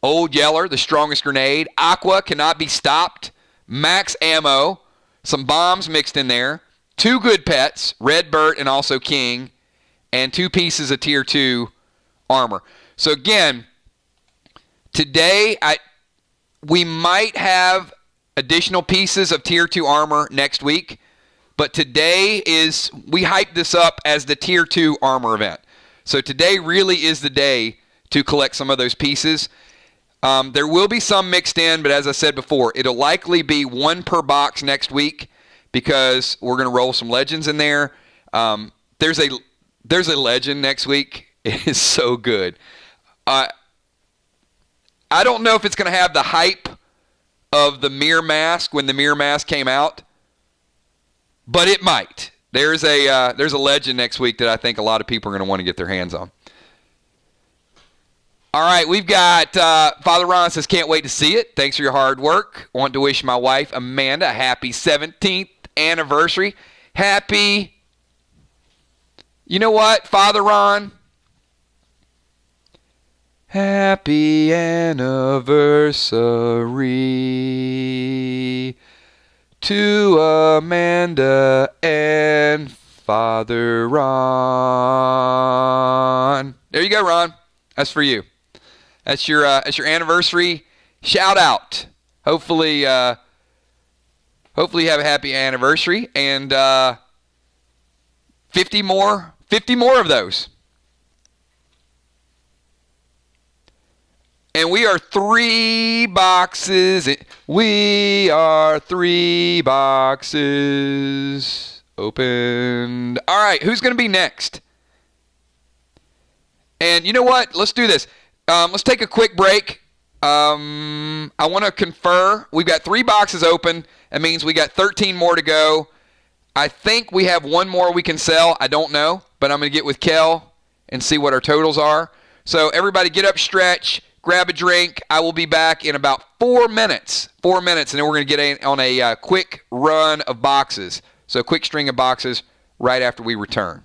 S1: Old Yeller, the strongest grenade. Aqua, cannot be stopped. Max ammo. Some bombs mixed in there. 2 good pets, Red Burt and also King. And 2 pieces of Tier 2 armor. So again, today we might have additional pieces of Tier 2 armor next week. But today we hyped this up as the Tier 2 armor event. So today really is the day to collect some of those pieces. There will be some mixed in, but as I said before, it'll likely be 1 per box next week, because we're going to roll some legends in there. There's a legend next week. It is so good. I don't know if it's going to have the hype of the Mirror Mask when the Mirror Mask came out, but it might. There's a legend next week that I think a lot of people are going to want to get their hands on. All right, we've got Father Ron says, can't wait to see it. Thanks for your hard work. Want to wish my wife, Amanda, a happy 17th anniversary. You know what, Father Ron? Happy anniversary to Amanda and Father Ron. There you go, Ron. That's for you. That's your anniversary shout out. Hopefully you have a happy anniversary, and 50 more of those. And we are 3 boxes. We are 3 boxes opened. All right, who's going to be next? And you know what? Let's do this. Let's take a quick break. I want to confer. We've got 3 boxes open. That means we got 13 more to go. I think we have 1 more we can sell. I don't know, but I'm going to get with Kel and see what our totals are. So everybody get up, stretch, grab a drink. I will be back in about 4 minutes. 4 minutes, and then we're going to get on a quick run of boxes. So a quick string of boxes right after we return.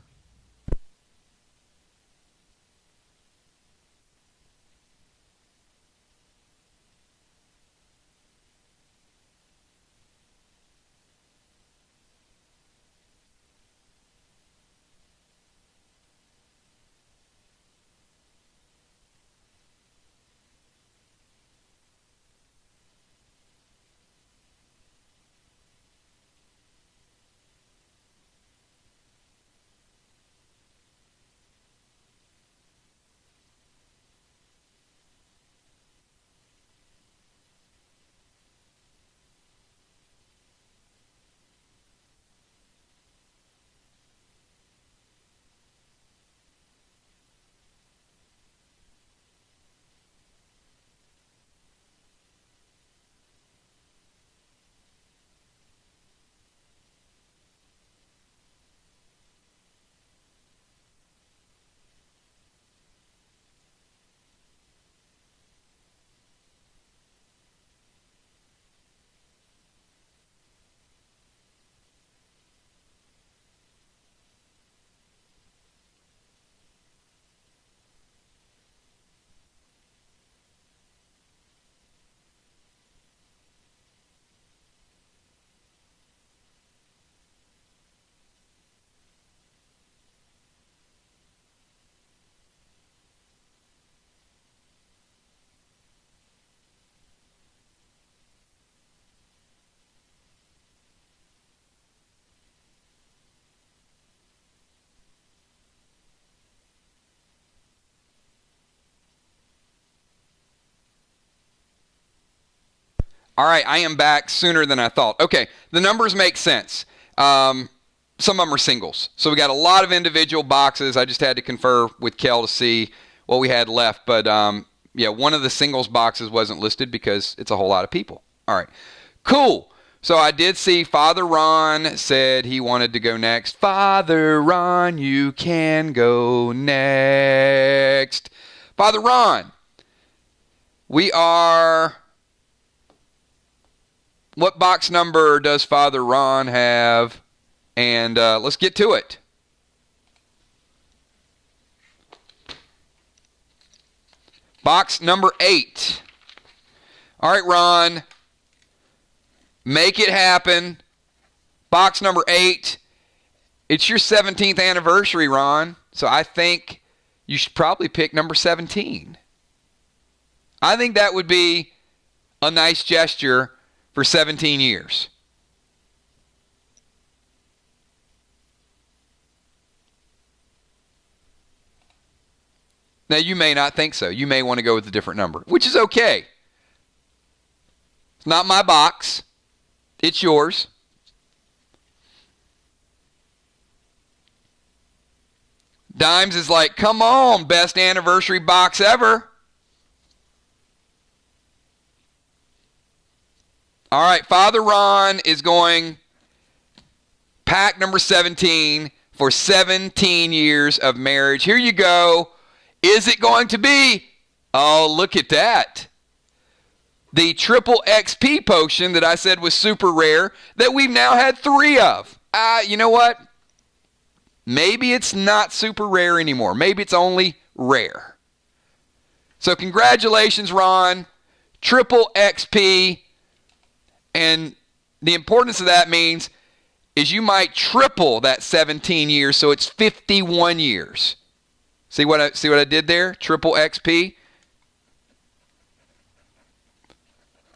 S1: All right, I am back sooner than I thought. Okay, the numbers make sense. Some of them are singles. So we got a lot of individual boxes. I just had to confer with Kel to see what we had left. But, yeah, one of the singles boxes wasn't listed because it's a whole lot of people. All right, cool. So I did see Father Ron said he wanted to go next. Father Ron, you can go next. Father Ron, we are... What box number does Father Ron have? And let's get to it. Box number 8. All right, Ron. Make it happen. Box number 8. It's your 17th anniversary, Ron. So I think you should probably pick number 17. I think that would be a nice gesture for 17 years. Now, you may not think so. You may want to go with a different number, which is okay. It's not my box. It's yours. Dimes is like, come on, best anniversary box ever. All right, Father Ron is going pack number 17 for 17 years of marriage. Here you go. Is it going to be? Oh, look at that. The triple XP potion that I said was super rare that we've now had 3 of. You know what? Maybe it's not super rare anymore. Maybe it's only rare. So congratulations, Ron. Triple XP. And the importance of that means is you might triple that 17 years, so it's 51 years. See what I did there? Triple XP.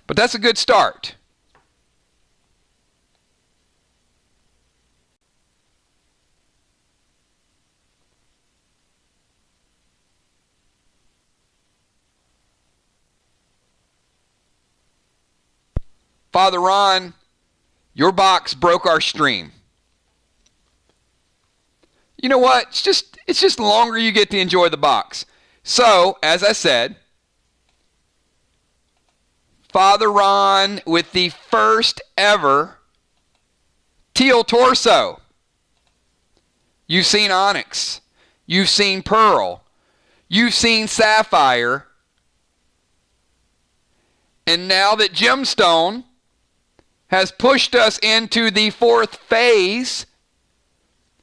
S1: But that's a good start. Father Ron, your box broke our stream. You know what? It's just the longer you get to enjoy the box. So, as I said, Father Ron with the first ever teal torso. You've seen onyx. You've seen pearl. You've seen sapphire. And now that Gemstone has pushed us into the 4th phase,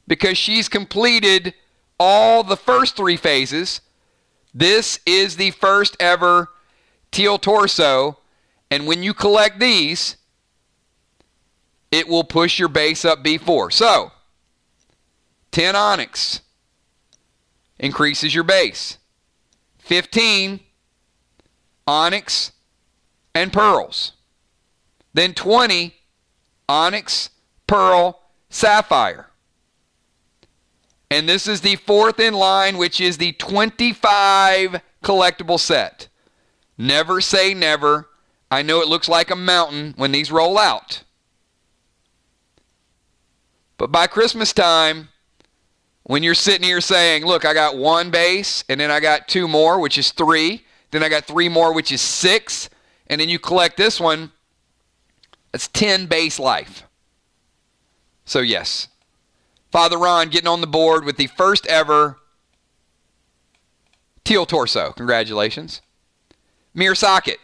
S1: because she's completed all the first 3 phases, this is the first ever teal torso. And when you collect these, it will push your base up B4. So, 10 onyx increases your base. 15 onyx and pearls. Then 20 onyx, pearl, sapphire. And this is the 4th in line, which is the 25 collectible set. Never say never. I know it looks like a mountain when these roll out. But by Christmas time, when you're sitting here saying, look, I got 1 base, and then I got 2 more, which is 3. Then I got 3 more, which is 6. And then you collect this one, that's 10 base life. So yes, Father Ron getting on the board with the first ever teal torso. Congratulations. Mirror socket.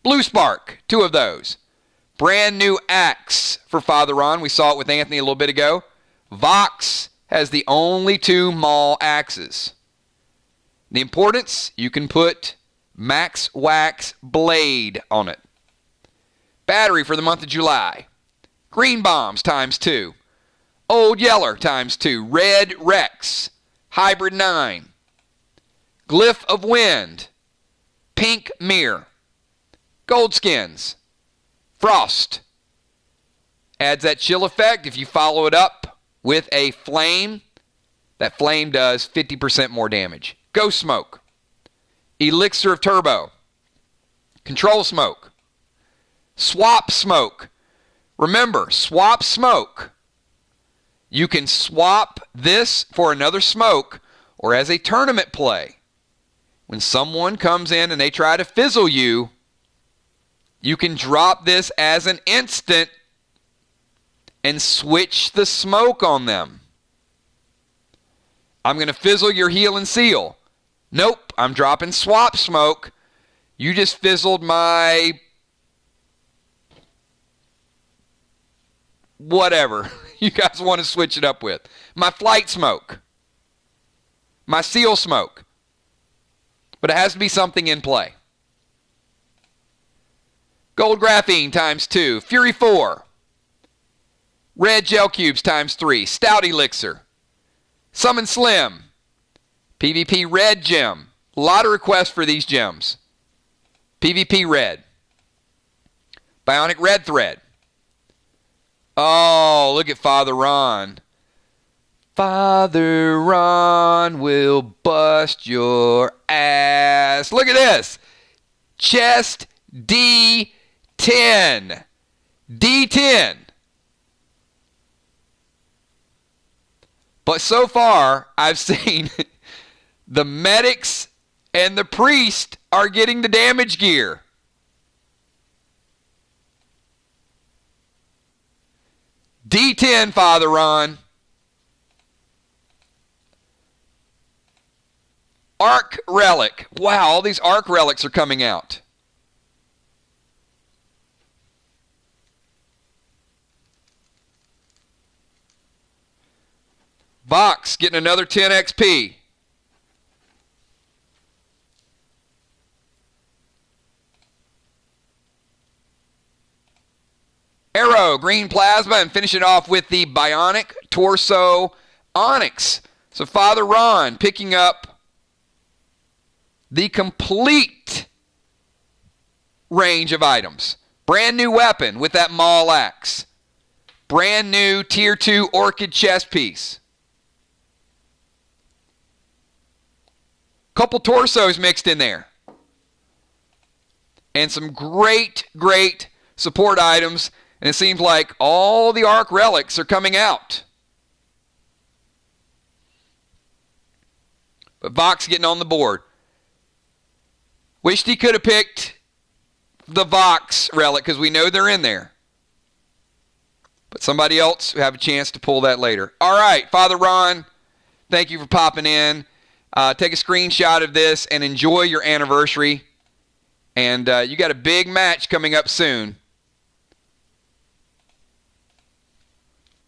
S1: Blue spark. 2 of those. Brand new axe for Father Ron. We saw it with Anthony a little bit ago. Vox has the only 2 Maul axes. The importance, you can put Max Wax Blade on it. Battery for the month of July. Green Bombs times 2. Old Yeller times 2. Red Rex. Hybrid 9. Glyph of Wind. Pink Mirror. Gold Skins. Frost. Adds that chill effect if you follow it up with a flame. That flame does 50% more damage. Ghost Smoke. Elixir of Turbo. Control Smoke. Swap smoke. Remember, swap smoke. You can swap this for another smoke or as a tournament play. When someone comes in and they try to fizzle you, you can drop this as an instant and switch the smoke on them. I'm going to fizzle your heal and seal. Nope, I'm dropping swap smoke. You just fizzled my whatever you guys want to switch it up with. My flight smoke. My seal smoke. But it has to be something in play. Gold graphene times 2. Fury 4. Red gel cubes times 3. Stout elixir. Summon Slim. PvP red gem. A lot of requests for these gems. PvP red. Bionic red thread. Oh, look at Father Ron. Father Ron will bust your ass. Look at this. Chest D10. D10. But so far, I've seen the medics and the priest are getting the damage gear. D10, Father Ron. Arc Relic. Wow, all these Arc Relics are coming out. Vox getting another 10 XP. Arrow, green plasma, and finish it off with the Bionic Torso Onyx. So Father Ron picking up the complete range of items. Brand new weapon with that Maul Axe. Brand new Tier 2 Orchid chest piece. Couple torsos mixed in there. And some great, great support items. And it seems like all the Arc Relics are coming out. But Vox getting on the board. Wished he could have picked the Vox Relic because we know they're in there. But somebody else will have a chance to pull that later. All right, Father Ron, thank you for popping in. Take a screenshot of this and enjoy your anniversary. And you got a big match coming up soon.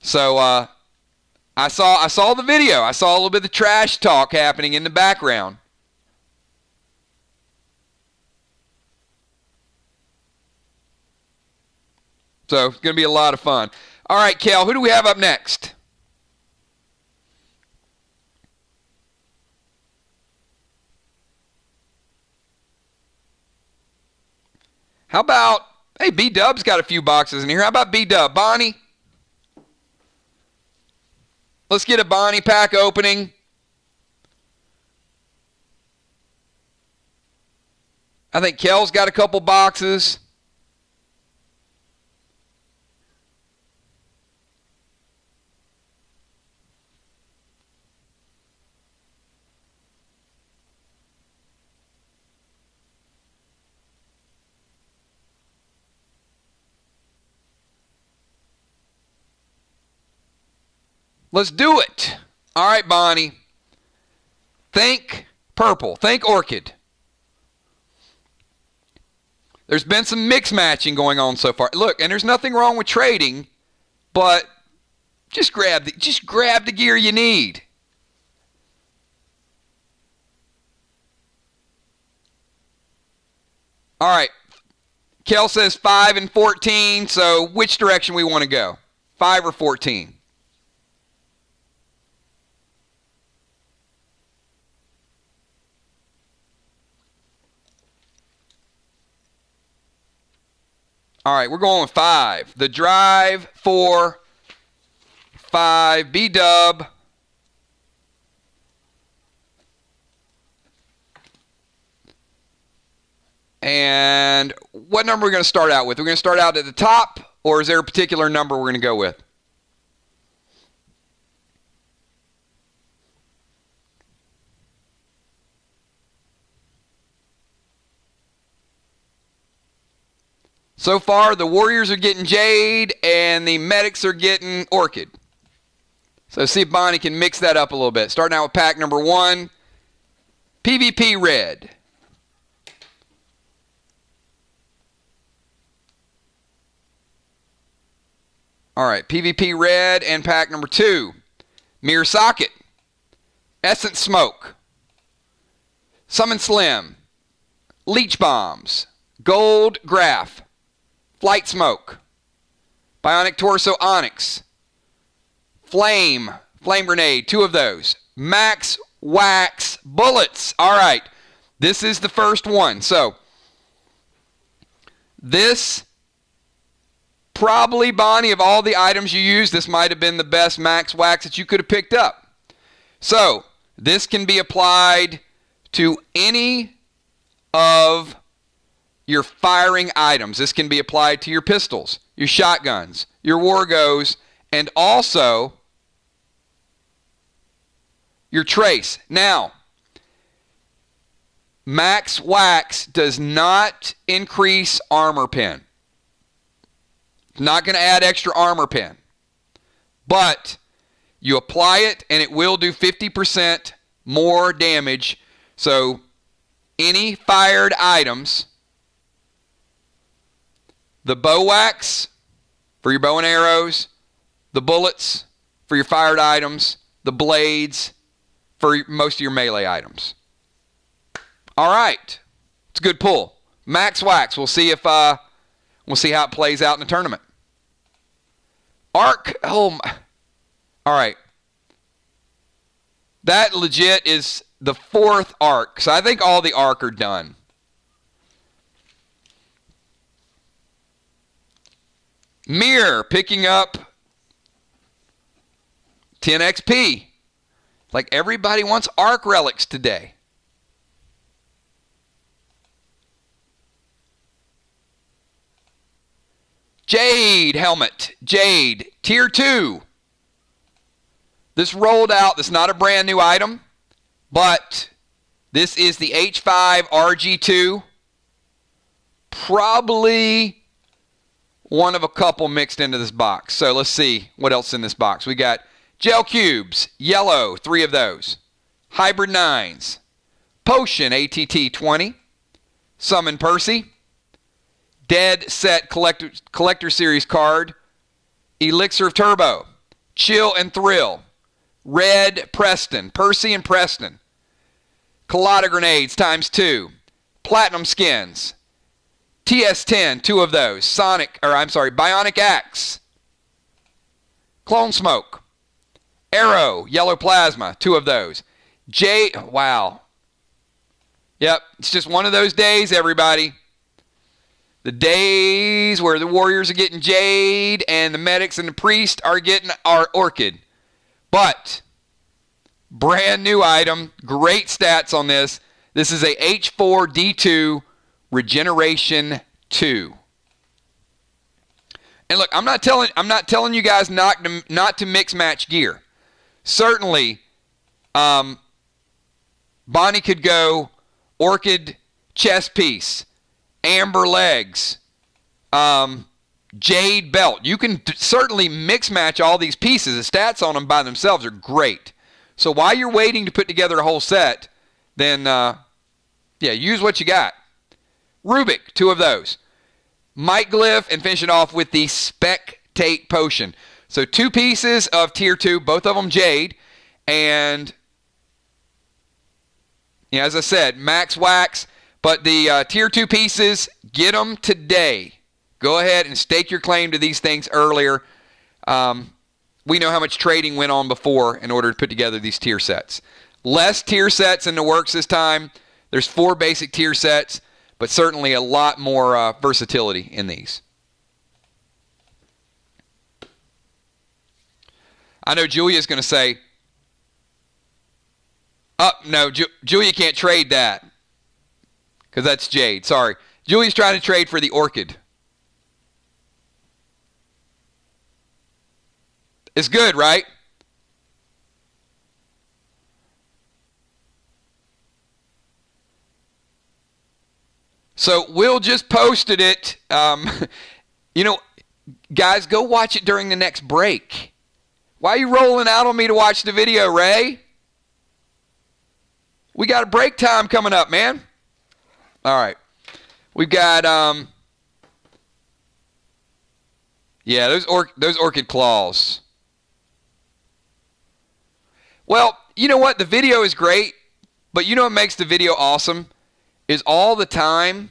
S1: So I saw the video. I saw a little bit of the trash talk happening in the background. So it's going to be a lot of fun. All right, Kel, who do we have up next? How about, hey, B-Dub's got a few boxes in here. How about B-Dub? Bonnie? Let's get a Bonnie pack opening. I think Kel's got a couple boxes. Let's do it. All right, Bonnie. Think purple. Think orchid. There's been some mix matching going on so far. Look, and there's nothing wrong with trading, but just grab the gear you need. All right. Kel says 5 and 14, so which direction we want to go? 5 or 14? All right, we're going with 5. The drive for 5. B-Dub. And what number are we going to start out with? We're going to start out at the top, or is there a particular number we're going to go with? So far, the Warriors are getting Jade, and the Medics are getting Orchid. So see if Bonnie can mix that up a little bit. Starting out with pack number 1, PvP Red. All right, PvP Red and pack number 2, Mirror Socket, Essence Smoke, Summon Slim, Leech Bombs, Gold Graph, Flight Smoke, Bionic Torso Onyx, Flame Grenade, 2 of those, Max Wax Bullets. All right, this is the first one. So this probably, Bonnie, of all the items you used, this might have been the best Max Wax that you could have picked up. So this can be applied to any of your firing items. This can be applied to your pistols, your shotguns, your Wargos, and also your Trace. Now, Max Wax does not increase armor pen. It's not going to add extra armor pen. But you apply it and it will do 50% more damage. So any fired items, the bow wax for your bow and arrows, the bullets for your fired items, the blades for most of your melee items. All right, it's a good pull. Max Wax. We'll see if we'll see how it plays out in the tournament. Arc. Oh my. All right. That legit is the 4th arc. So I think all the arc are done. Mirror picking up 10 XP. Like everybody wants arc relics today. Jade helmet. Jade. Tier 2. This rolled out. This is not a brand new item. But this is the H5 RG2. Probably one of a couple mixed into this box. So let's see what else is in this box. We got Gel Cubes. Yellow. 3 of those. Hybrid 9s. Potion ATT 20. Summon Percy. Dead Set Collector Series card. Elixir of Turbo. Chill and Thrill. Red Preston. Percy and Preston. Colada Grenades ×2. Platinum Skins. TS10, 2 of those. Bionic Axe. Clone Smoke. Arrow, Yellow Plasma, 2 of those. Wow. Yep, it's just one of those days, everybody. The days where the Warriors are getting Jade and the Medics and the Priest are getting our Orchid. But, brand new item, great stats on this. This is a H4D2 Regeneration 2. And look, I'm not telling you guys not to mix match gear. Certainly, Bonnie could go Orchid chest piece, Amber legs, Jade belt. You can certainly mix match all these pieces. The stats on them by themselves are great. So while you're waiting to put together a whole set, then use what you got. Rubik, 2 of those. Might Glyph, and finish it off with the Spectate Potion. So 2 pieces of Tier 2, both of them Jade. And, as I said, Max Wax. But the Tier 2 pieces, get them today. Go ahead and stake your claim to these things earlier. We know how much trading went on before in order to put together these tier sets. Less tier sets in the works this time. There's 4 basic tier sets, but certainly a lot more versatility in these. I know Julia's going to say, no, Julia can't trade that because that's Jade. Sorry. Julie's trying to trade for the orchid. It's good, right? So Will just posted it. You know, guys, go watch it during the next break. Why are you rolling out on me to watch the video, Ray? We got a break time coming up, man. All right. We've got, yeah, those orchid claws. Well, you know what? The video is great, but you know what makes the video awesome is all the time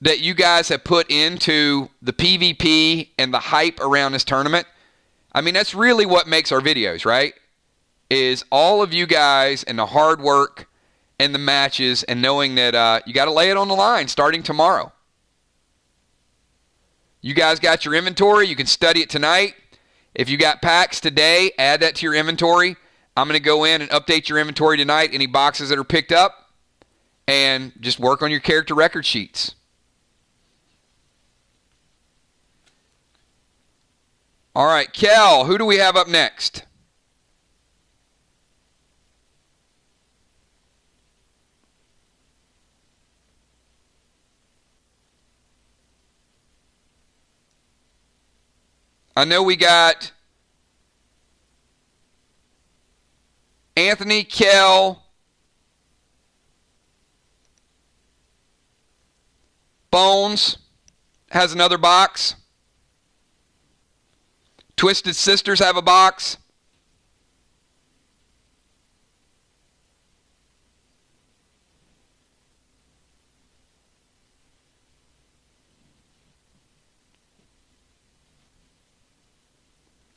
S1: that you guys have put into the PvP and the hype around this tournament. I mean, that's really what makes our videos, right? Is all of you guys and the hard work and the matches and knowing that you got to lay it on the line starting tomorrow. You guys got your inventory. You can study it tonight. If you got packs today, add that to your inventory. I'm going to go in and update your inventory tonight, any boxes that are picked up, and just work on your character record sheets. All right, Kel, who do we have up next? I know we got Anthony, Kel, Bones has another box. Twisted Sisters have a box.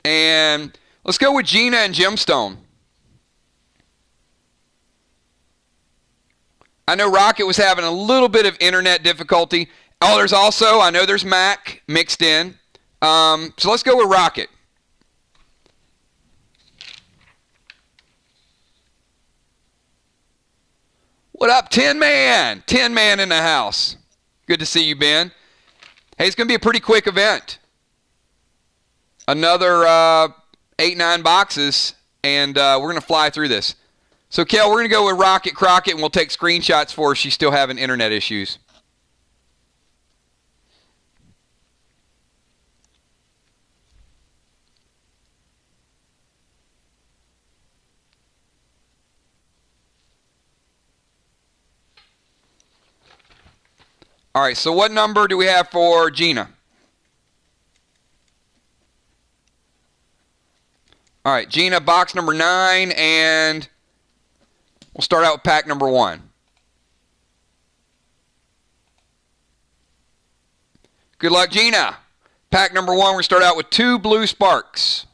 S1: And let's go with Gina and Gemstone. I know Rocket was having a little bit of internet difficulty. Oh, there's also, I know there's Mac mixed in. So let's go with Rocket. What up, Tin Man? Tin Man in the house. Good to see you, Ben. Hey, it's going to be a pretty quick event. Another 8-9 boxes, and we're going to fly through this. So, Kel, we're going to go with Rocket Crockett, and we'll take screenshots for her. She's still having internet issues. All right, so what number do we have for Gina? All right, Gina, box number 9, and we'll start out with pack number 1. Good luck, Gina. Pack number 1, we're going to start out with 2 blue sparks.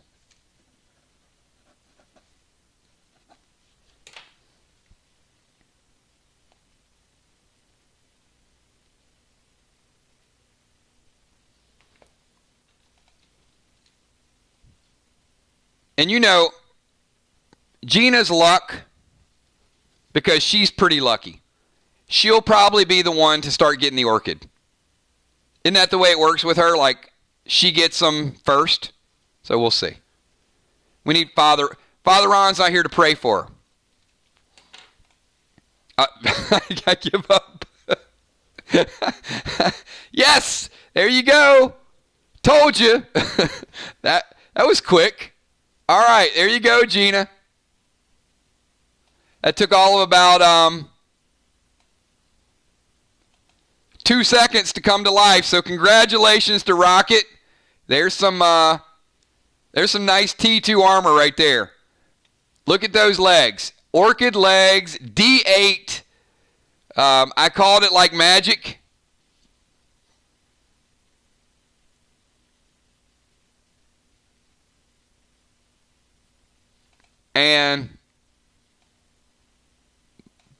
S1: And you know, Gina's luck, because she's pretty lucky. She'll probably be the one to start getting the orchid. Isn't that the way it works with her? Like, she gets them first? So we'll see. We need Father Ron's not here to pray for her. I give up. Yes! There you go. Told you. That was quick. All right, there you go, Gina. That took all of about 2 seconds to come to life. So congratulations to Rocket. There's some nice T2 armor right there. Look at those legs. Orchid legs, D8. I called it like magic. And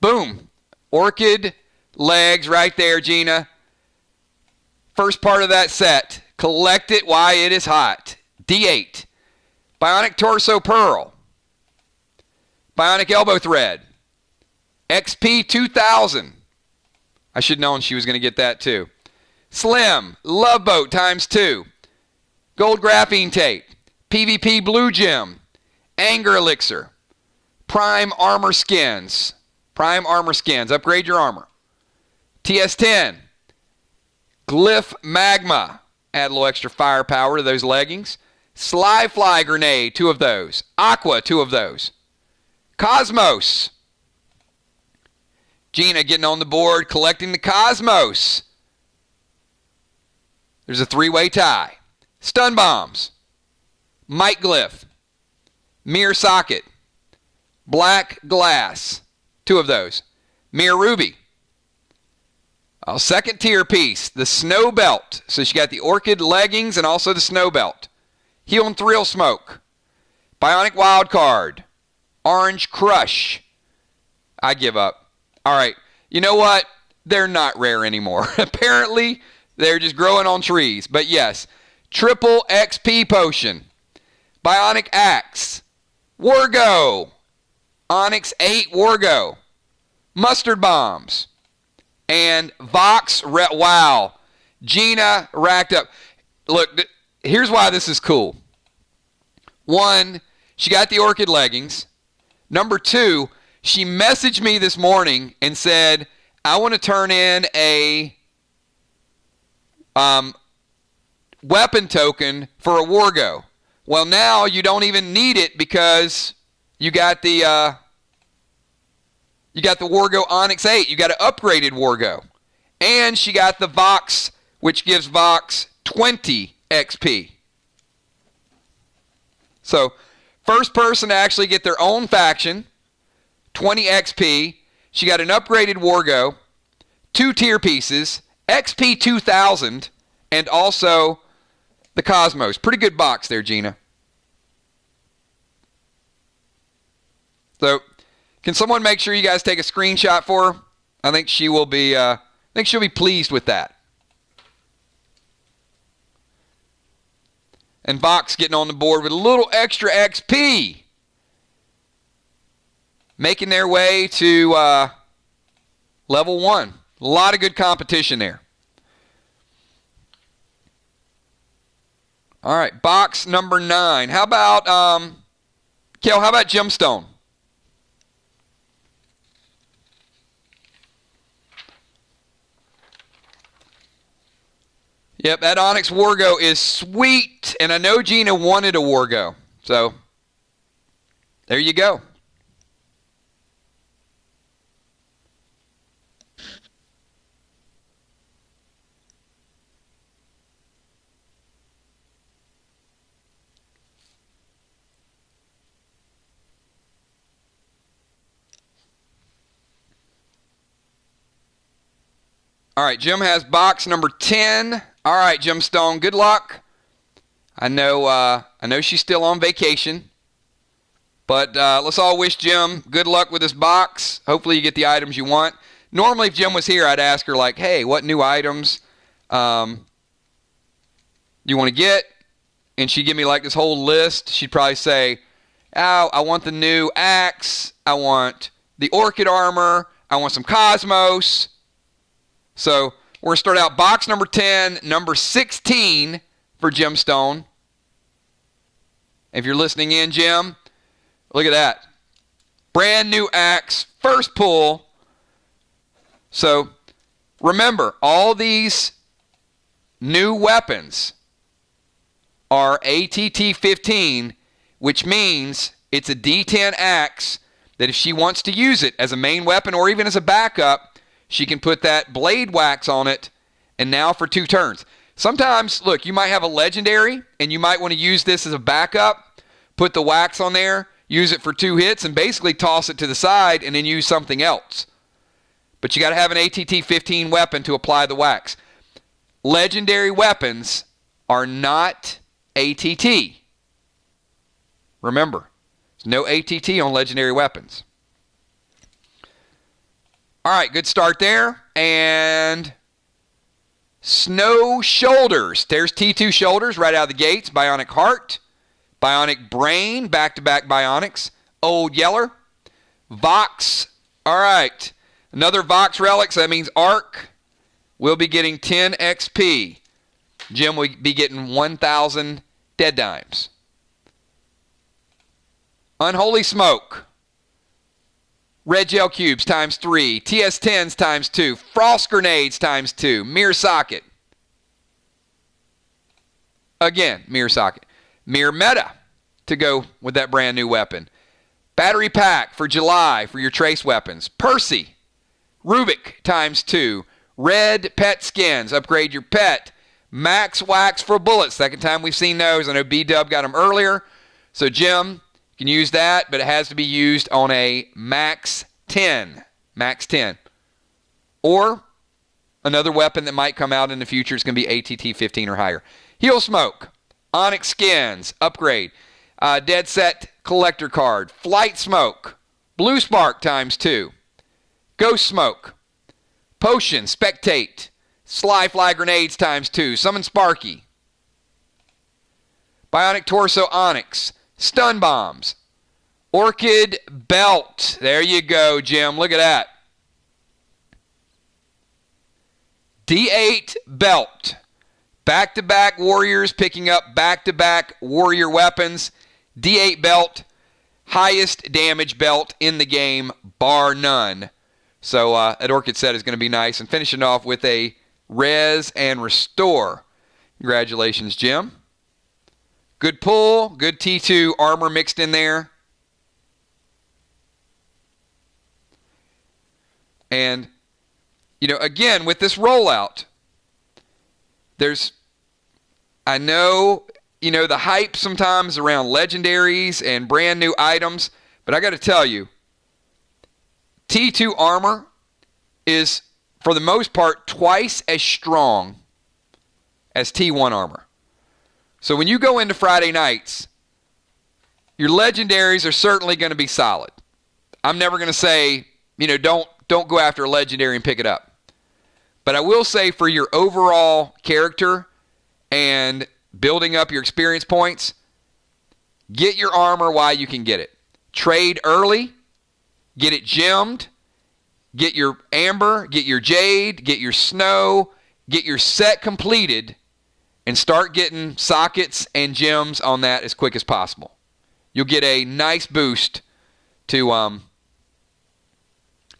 S1: boom, orchid legs right there, Gina. First part of that set. Collect it while it is hot. D8. Bionic Torso Pearl. Bionic Elbow Thread. XP 2000. I should have known she was going to get that too. Slim, Love Boat ×2. Gold Graphene Tape. PvP Blue Gem. Anger Elixir. Prime Armor Skins. Prime Armor Skins. Upgrade your armor. TS10. Glyph Magma. Add a little extra firepower to those leggings. Sly Fly Grenade, 2 of those. Aqua, 2 of those. Cosmos. Gina getting on the board, collecting the Cosmos. There's a 3-way tie. Stun Bombs. Might Glyph. Mirror Socket. Black Glass, 2 of those. Mirror Ruby. A second tier piece, the Snow Belt. So she got the Orchid leggings and also the Snow Belt. Heal and Thrill Smoke. Bionic Wild Card. Orange Crush. I give up. All right. You know what? They're not rare anymore. Apparently, they're just growing on trees. But yes, triple XP potion. Bionic Axe. Wargo. Onyx 8 Wargo. Mustard Bombs. And Vox. Wow. Gina racked up. Look, here's why this is cool. 1, she got the Orchid leggings. Number 2, she messaged me this morning and said, I want to turn in a weapon token for a Wargo. Well, now you don't even need it because you got the Wargo Onyx 8. You got an upgraded Wargo. And she got the Vox, which gives Vox 20 XP. So, first person to actually get their own faction, 20 XP. She got an upgraded Wargo, 2 tier pieces, XP 2000, and also the Cosmos. Pretty good box there, Gina. So, can someone make sure you guys take a screenshot for her? I think she will be. I think she'll be pleased with that. And Vox getting on the board with a little extra XP, making their way to level 1. A lot of good competition there. All right, box number 9. How about Kel? How about Gemstone? Yep, that Onyx Wargo is sweet, and I know Gina wanted a Wargo. So, there you go. All right, Jim has box number 10. All right, Gemstone, good luck. I know she's still on vacation, but let's all wish Jim good luck with this box. Hopefully you get the items you want. Normally, if Jim was here, I'd ask her, like, hey, what new items you want to get? And she'd give me, like, this whole list. She'd probably say, oh, I want the new axe. I want the Orchid armor. I want some Cosmos. So we're going to start out box number 10, number 16 for Gemstone. If you're listening in, Jim, look at that. Brand new axe, first pull. So remember, all these new weapons are ATT 15, which means it's a D10 axe that if she wants to use it as a main weapon or even as a backup, she can put that blade wax on it, and now for 2 turns. Sometimes, look, you might have a legendary, and you might want to use this as a backup, put the wax on there, use it for 2 hits, and basically toss it to the side, and then use something else. But you got to have an ATT 15 weapon to apply the wax. Legendary weapons are not ATT. Remember, there's no ATT on legendary weapons. All right, good start there. And Snow Shoulders. There's T2 Shoulders right out of the gates. Bionic Heart. Bionic Brain. Back-to-back Bionics. Old Yeller. Vox. All right. Another Vox Relic, so that means Arc will be getting 10 XP. Jim will be getting 1,000 Dead Dimes. Unholy Smoke. Red Gel Cubes times 3. TS10s times 2. Frost Grenades times 2. Mirror Socket. Again, Mirror Socket. Mirror Meta to go with that brand new weapon. Battery Pack for July for your trace weapons. Percy. Rubik times 2. Red Pet Skins. Upgrade your pet. Max Wax for bullets. Second time we've seen those. I know B-Dub got them earlier. So, Jim, you can use that, but it has to be used on a Max 10. Max 10. Or another weapon that might come out in the future is going to be ATT 15 or higher. Heal Smoke. Onyx Skins. Upgrade. Dead Set Collector Card. Flight Smoke. Blue Spark times 2. Ghost Smoke. Potion. Spectate. Sly Fly Grenades times 2. Summon Sparky. Bionic Torso Onyx. Stun Bombs. Orchid Belt. There you go, Jim. Look at that. D8 Belt. Back-to-back warriors picking up back-to-back warrior weapons. D8 Belt. Highest damage belt in the game, bar none. So that Orchid set is going to be nice. And finishing off with a Res and Restore. Congratulations, Jim. Good pull. Good T2 armor mixed in there. And, again, with this rollout, I know, the hype sometimes around legendaries and brand new items, but I got to tell you, T2 armor is, for the most part, twice as strong as T1 armor. So when you go into Friday nights, your legendaries are certainly going to be solid. I'm never going to say, don't go after a legendary and pick it up. But I will say for your overall character and building up your experience points, get your armor while you can get it. Trade early, get it gemmed, get your amber, get your jade, get your snow, get your set completed, and start getting sockets and gems on that as quick as possible. You'll get a nice boost to your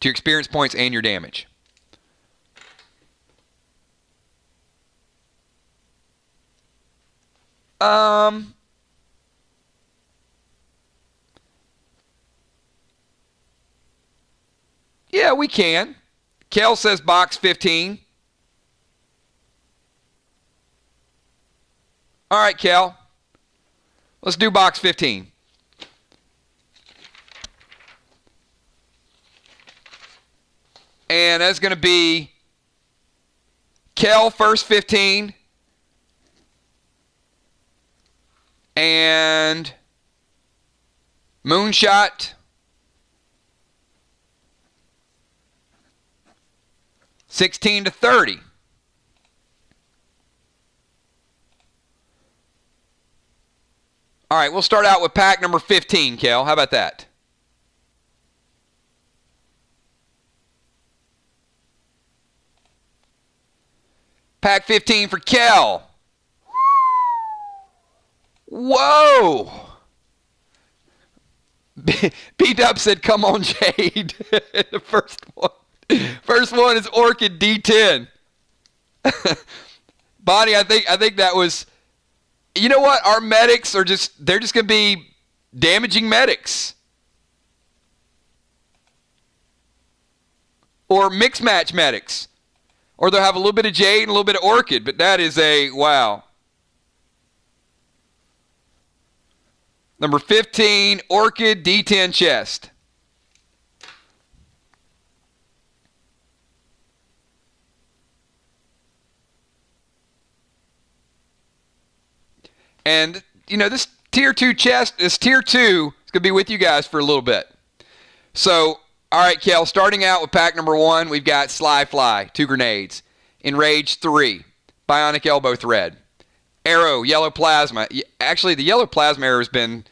S1: experience points and your damage. Yeah, we can. Kel says box 15. All right, Kel. Let's do box 15. And that's going to be Kel first 15. And Moonshot. $16 to $30. All right, we'll start out with pack number 15, Kel. How about that? Pack 15 for Kel. Whoa! B-Dub said, come on, Jade. The first one is Orchid D10. Bonnie, I think that was... You know what? Our medics they're just going to be damaging medics. Or mixed match medics. Or they'll have a little bit of Jade and a little bit of Orchid. But that is wow. Number 15, Orchid D10 chest. And, this Tier 2 chest, this Tier 2 is going to be with you guys for a little bit. So, all right, Kel, starting out with pack number 1, we've got Sly Fly, 2 grenades. Enrage 3, Bionic Elbow Thread. Arrow, Yellow Plasma. Actually, the Yellow Plasma arrow has been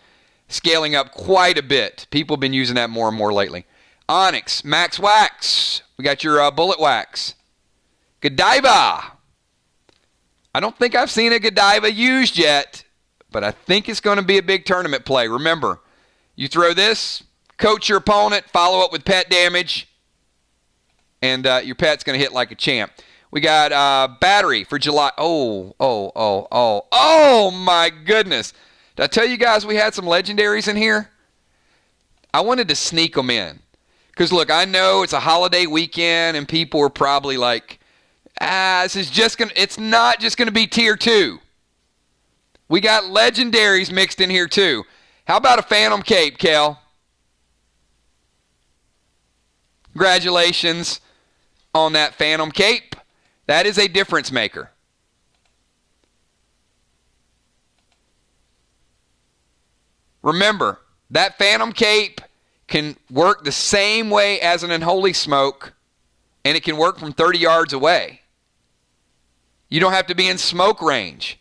S1: scaling up quite a bit. People have been using that more and more lately. Onyx, Max Wax, We got your bullet wax. Godiva. I don't think I've seen a Godiva used yet, but I think it's going to be a big tournament play. Remember, you throw this, coach your opponent, follow up with pet damage, and your pet's going to hit like a champ. We got battery for July. Oh, my goodness. Did I tell you guys we had some legendaries in here? I wanted to sneak them in. Because, look, I know it's a holiday weekend, and people are probably like, it's not just going to be tier 2. We got legendaries mixed in here, too. How about a Phantom Cape, Kel? Congratulations on that Phantom Cape. That is a difference maker. Remember, that Phantom Cape can work the same way as an Unholy Smoke, and it can work from 30 yards away. You don't have to be in smoke range.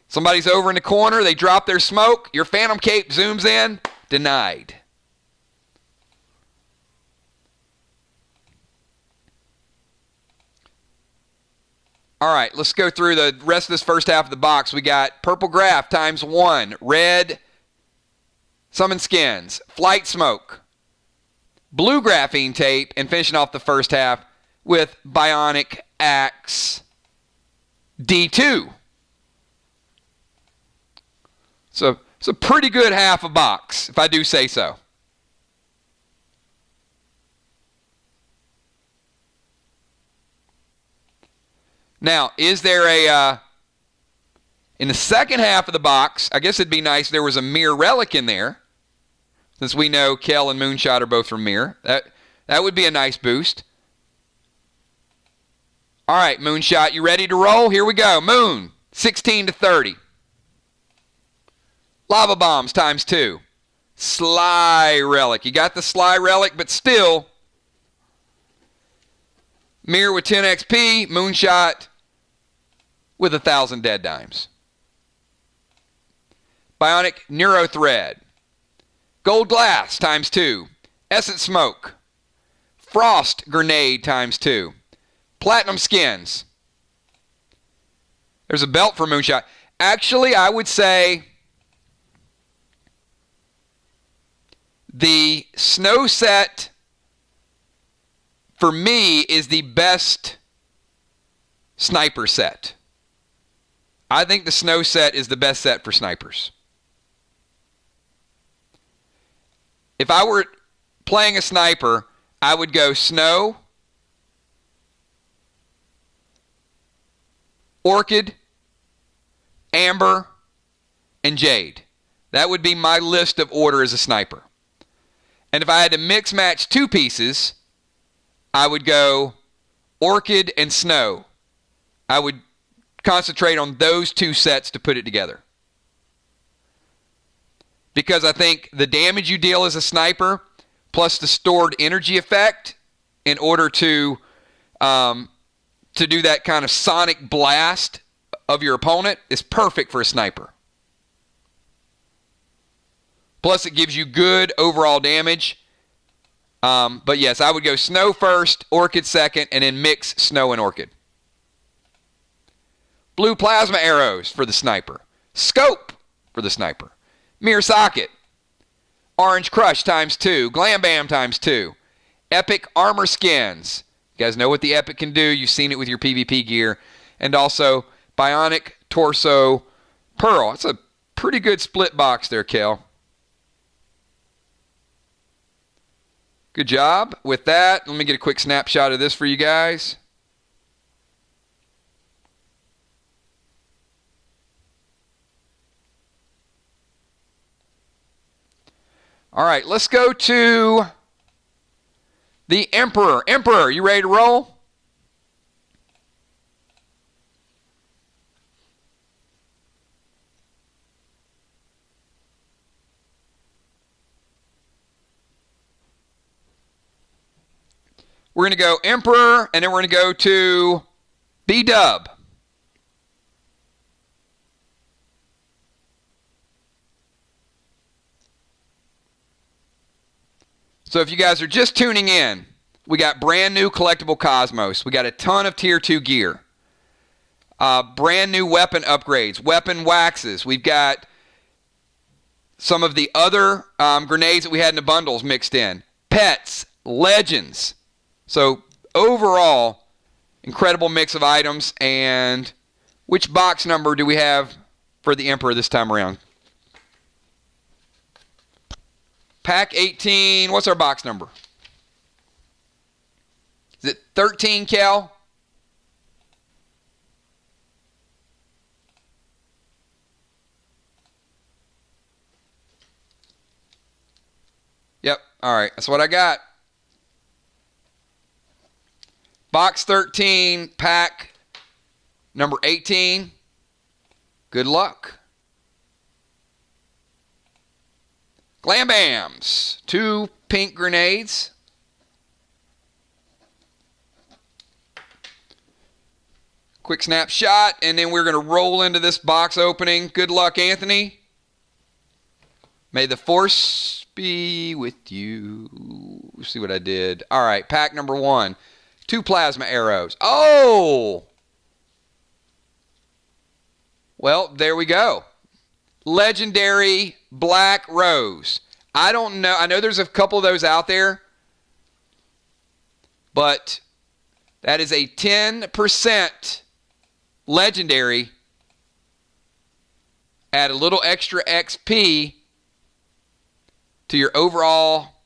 S1: Somebody's over in the corner, they drop their smoke, your Phantom Cape zooms in, denied. All right, let's go through the rest of this first half of the box. We got Purple Graph ×1, Red Summon Skins, Flight Smoke, Blue Graphene Tape, and finishing off the first half with Bionic Axe D2. So it's a pretty good half a box, if I do say so. Now, is there in the second half of the box, I guess it'd be nice if there was a Mirror Relic in there, since we know Kel and Moonshot are both from Mirror. That would be a nice boost. All right, Moonshot, you ready to roll? Here we go. Moon, 16 to 30. Lava Bombs ×2. Sly Relic. You got the Sly Relic, but still, Mirror with 10 XP, Moonshot with 1,000 dead dimes. Bionic Neuro Thread. Gold Glass ×2. Essence Smoke. Frost Grenade ×2. Platinum Skins. There's a belt for Moonshot. Actually, I would say the Snow set for me is the best sniper set. I think the Snow set is the best set for snipers. If I were playing a sniper, I would go Snow, Orchid, Amber, and Jade. That would be my list of order as a sniper. And if I had to mix match two pieces, I would go Orchid and Snow. I would concentrate on those two sets to put it together. Because I think the damage you deal as a sniper, plus the stored energy effect, in order to do that kind of sonic blast of your opponent, is perfect for a sniper. Plus, it gives you good overall damage. But yes, I would go Snow first, Orchid second, and then mix Snow and Orchid. Blue Plasma Arrows for the sniper. Scope for the sniper. Mirror Socket. Orange Crush ×2. Glam Bam ×2. Epic Armor Skins. You guys know what the Epic can do. You've seen it with your PvP gear. And also Bionic Torso Pearl. That's a pretty good split box there, Kel. Good job with that. Let me get a quick snapshot of this for you guys. All right, let's go to the Emperor. Emperor, you ready to roll? We're going to go Emperor, and then we're going to go to B-Dub. So if you guys are just tuning in, We got brand new collectible Cosmos. We got a ton of Tier 2 gear. Brand new weapon upgrades, weapon waxes. We've got some of the other grenades that we had in the bundles mixed in. Pets, legends. So overall, incredible mix of items. And which box number do we have for the Emperor this time around? Pack 18. What's our box number? Is it 13, Cal? Yep. All right. That's what I got. Box 13, pack number 18. Good luck. Glam Bams. 2 pink grenades. Quick snapshot, and then we're going to roll into this box opening. Good luck, Anthony. May the force be with you. Let's see what I did. All right, pack number 1. 2 plasma arrows. Oh! Well, there we go. Legendary Black Rose. I don't know. I know there's a couple of those out there, but that is a 10% legendary. Add a little extra XP to your overall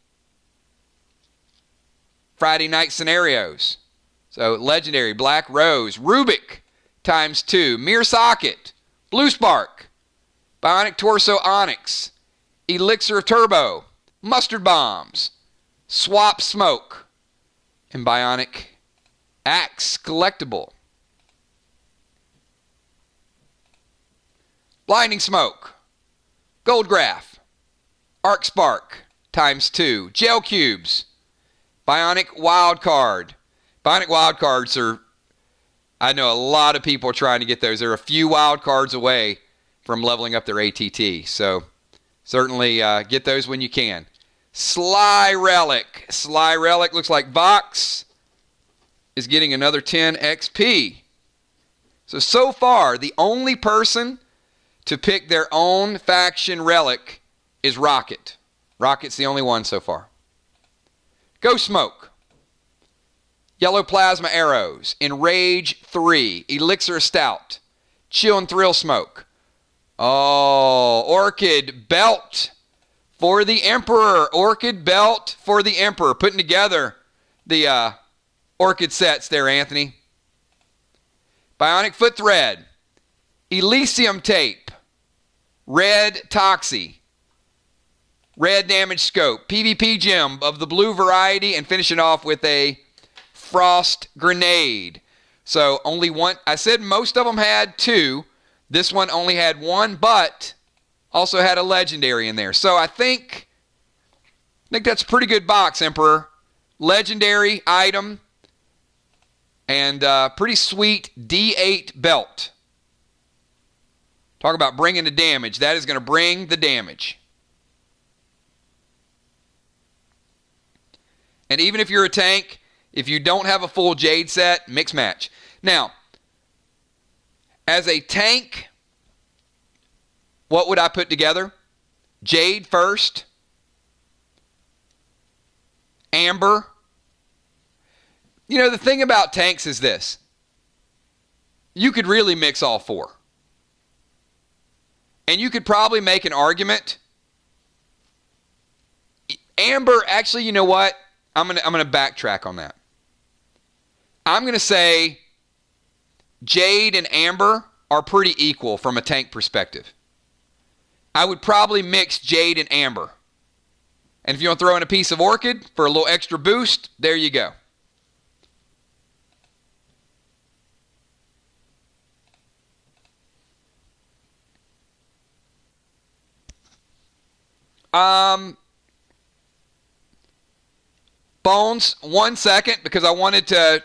S1: Friday night scenarios. So legendary Black Rose, Rubik ×2, Mirror Socket, Blue Spark, Bionic Torso Onyx, Elixir of Turbo, Mustard Bombs, Swap Smoke, and Bionic Axe Collectible. Blinding Smoke, Gold Graph, Arc Spark ×2, Gel Cubes, Bionic Wild Card. Bionic Wild Cards are, I know a lot of people are trying to get those. They're a few wild cards away from leveling up their ATT. So certainly get those when you can. Sly Relic. Sly Relic looks like Vox is getting another 10 XP. So far, the only person to pick their own faction relic is Rocket. Rocket's the only one so far. Ghost Smoke. Yellow Plasma Arrows. Enrage 3. Elixir Stout. Chill and Thrill Smoke. Oh, Orchid Belt for the Emperor. Orchid Belt for the Emperor. Putting together the Orchid sets there, Anthony. Bionic Foot Thread. Elysium Tape. Red Toxie. Red Damage Scope. PvP Gem of the blue variety, and finishing off with a Frost Grenade. So only one. I said most of them had 2. This one only had 1, but also had a legendary in there. So I think that's a pretty good box, Emperor. Legendary item and pretty sweet D8 belt. Talk about bringing the damage. That is going to bring the damage. And even if you're a tank, if you don't have a full Jade set, mix match. Now, as a tank, what would I put together? Jade first. Amber. You know, the thing about tanks is this. You could really mix all 4. And you could probably make an argument. Amber, actually, you know what? I'm gonna backtrack on that. I'm going to say Jade and Amber are pretty equal from a tank perspective. I would probably mix Jade and Amber. And if you want to throw in a piece of Orchid for a little extra boost, there you go. Bones, 1 second, because I wanted to...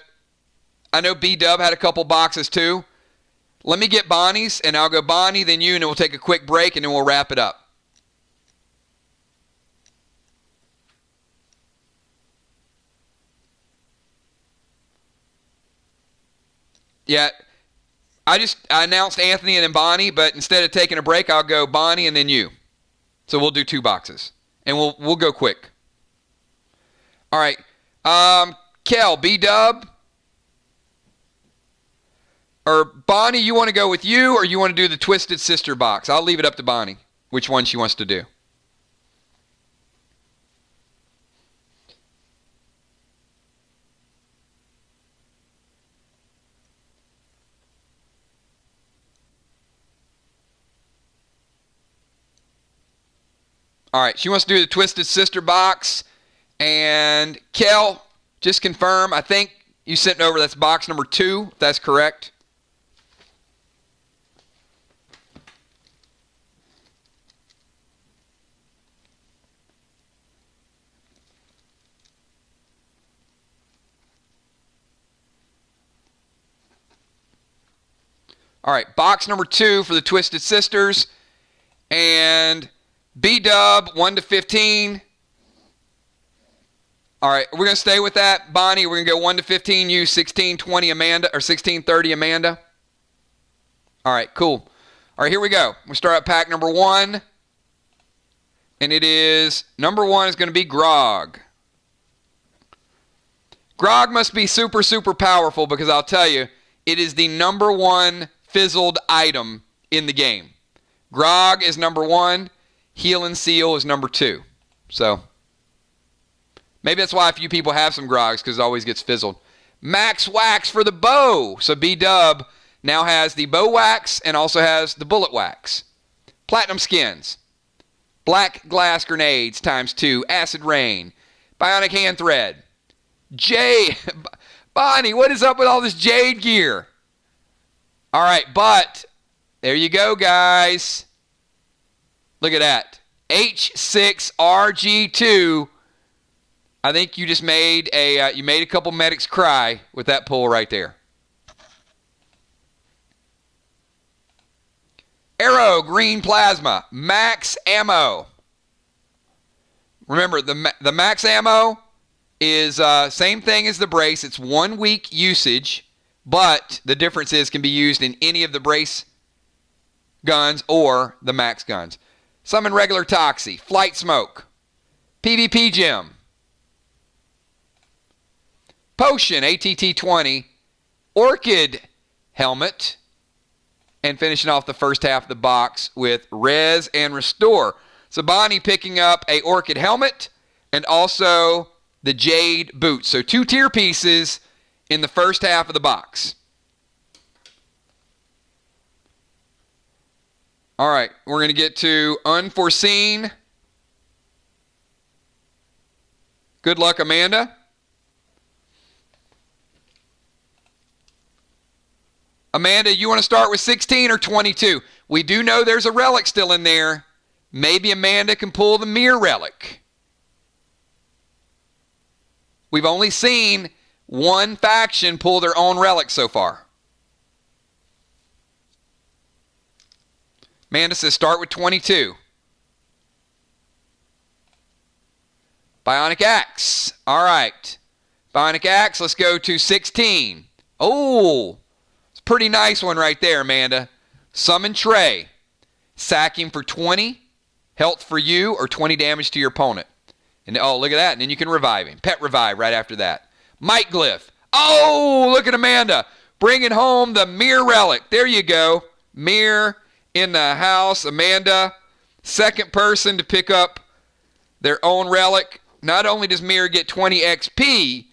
S1: I know B-Dub had a couple boxes too. Let me get Bonnie's, and I'll go Bonnie, then you, and then we'll take a quick break, and then we'll wrap it up. Yeah. I announced Anthony and then Bonnie, but instead of taking a break, I'll go Bonnie and then you. So we'll do 2 boxes. And we'll go quick. All right. Kel, B-Dub. Or Bonnie, you want to go with you or you want to do the Twisted Sister box? I'll leave it up to Bonnie, which one she wants to do. All right, she wants to do the Twisted Sister box. And Kel, just confirm, I think you sent over, that's box number 2, if that's correct. All right, box number 2 for the Twisted Sisters. And B-Dub, 1 to 15. All right, we're going to stay with that. Bonnie, we're going to go 1 to 15. You, 16, 20, Amanda, or 16, 30, Amanda. All right, cool. All right, here we go. We'll start at pack number 1. And it is, number 1 is going to be Grog. Grog must be super, super powerful because I'll tell you, it is the number 1 fizzled item in the game. Grog is number 1. Heal and Seal is number 2. So, maybe that's why a few people have some Grogs, because it always gets fizzled. Max Wax for the bow. So B-Dub now has the bow wax and also has the bullet wax. Platinum Skins. Black Glass Grenades ×2. Acid Rain. Bionic Hand Thread. Bonnie, what is up with all this Jade gear? All right, but there you go, guys. Look at that. H6RG2. I think you just made a couple medics cry with that pull right there. Arrow Green Plasma. Max Ammo. Remember, the max ammo is same thing as the brace. It's 1 week usage, but the difference is can be used in any of the brace guns or the max guns. Summon Regular Toxie. Flight Smoke. PvP Gem. Potion, ATT-20. Orchid Helmet. And finishing off the first half of the box with Res and Restore. So Bonnie picking up a Orchid Helmet and also the Jade Boots. So 2 tier pieces in the first half of the box. All right, we're going to get to Unforeseen. Good luck, Amanda. Amanda, you want to start with 16 or 22? We do know there's a relic still in there. Maybe Amanda can pull the Mirror Relic. We've only seen one faction pull their own relic so far. Amanda says start with 22. Bionic Axe. All right. Bionic Axe, let's go to 16. Oh, it's a pretty nice one right there, Amanda. Summon Trey. Sack him for 20. Health for you or 20 damage to your opponent. And oh, look at that. And then you can revive him. Pet Revive right after that. Might Glyph. Oh, look at Amanda. Bringing home the Mirror Relic. There you go. Mirror in the house. Amanda, second person to pick up their own relic. Not only does Mirror get 20 XP,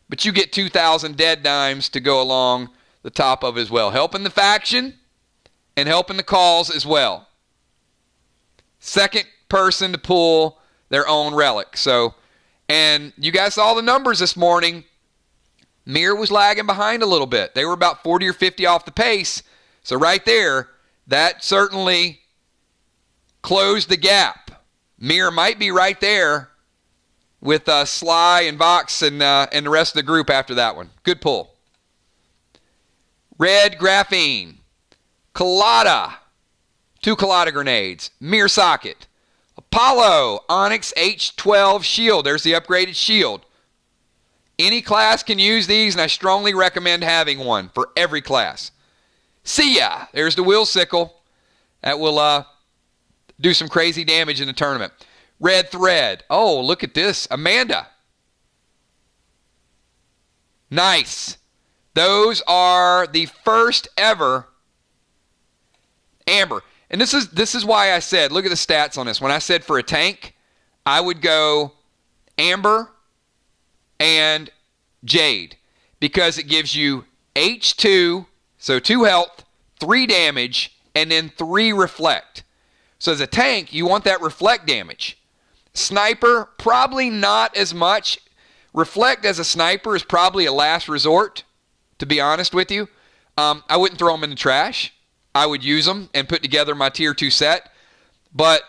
S1: but you get 2,000 dead dimes to go along the top of it as well. Helping the faction and helping the cause as well. Second person to pull their own relic. So, and you guys saw the numbers this morning. Mirror was lagging behind a little bit. They were about 40 or 50 off the pace. So right there, that certainly closed the gap. Mirror might be right there with Sly and Vox and the rest of the group after that one. Good pull. Red Graphene. Colada. 2 Colada grenades. Mirror Socket. Apollo. Onyx H12 shield. There's the upgraded shield. Any class can use these, and I strongly recommend having one for every class. See ya. There's the wheel sickle. That will do some crazy damage in the tournament. Red thread. Oh, look at this. Amanda. Nice. Those are the first ever amber. And this is why I said, look at the stats on this. When I said for a tank, I would go amber and jade, because it gives you H2, so 2 health, 3 damage, and then 3 reflect. So as a tank, you want that reflect damage. Sniper, probably not as much. Reflect as a sniper is probably a last resort, to be honest with you. I wouldn't throw them in the trash. I would use them and put together my tier 2 set. But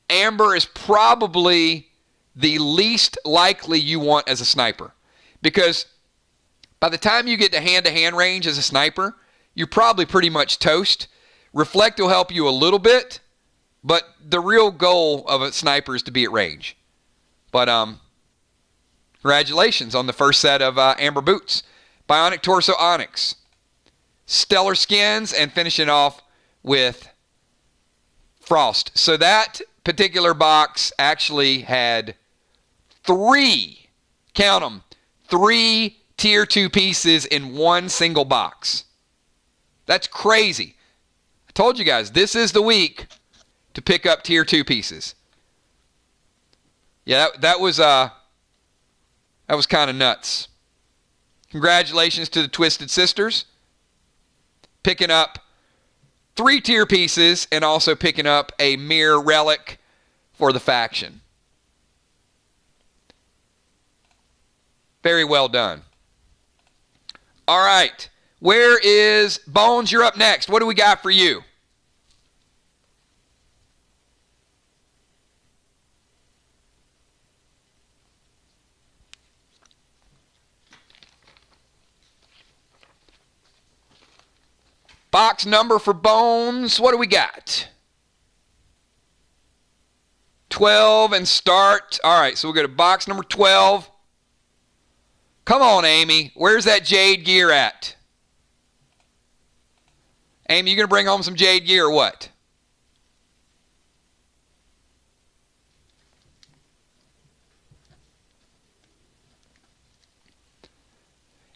S1: amber is probably the least likely you want as a sniper. Because by the time you get to hand-to-hand range as a sniper, you're probably pretty much toast. Reflect will help you a little bit, but the real goal of a sniper is to be at range. But congratulations on the first set of amber boots. Bionic Torso Onyx. Stellar Skins, and finishing off with Frost. So that particular box actually had 3, count them, 3 tier 2 pieces in one single box. That's crazy. I told you guys, this is the week to pick up tier 2 pieces. Yeah, that was kind of nuts. Congratulations to the Twisted Sisters. Picking up 3 tier pieces and also picking up a mirror relic for the faction. Very well done. All right. Where is Bones? You're up next. What do we got for you? Box number for Bones. What do we got? 12 and start. All right, so we'll go to box number 12. Come on, Amy. Where's that Jade gear at? Amy, you going to bring home some Jade gear or what?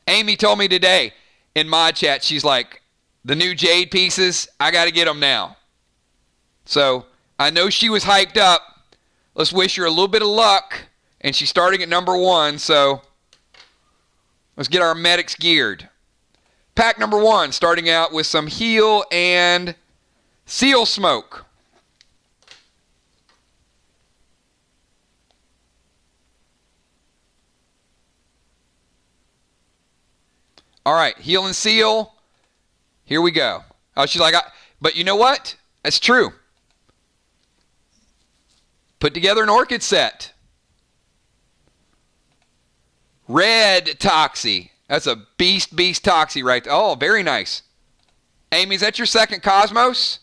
S1: Amy told me today in my chat, she's like, the new Jade pieces, I got to get them now. So I know she was hyped up. Let's wish her a little bit of luck. And she's starting at number 1, so let's get our medics geared. Pack number 1, starting out with some heal and seal smoke. All right, heal and seal. Here we go. Oh, she's like, but you know what? That's true. Put together an Orchid set. Red Toxie. That's a beast Toxie right there. Oh, very nice. Amy, is that your second Cosmos?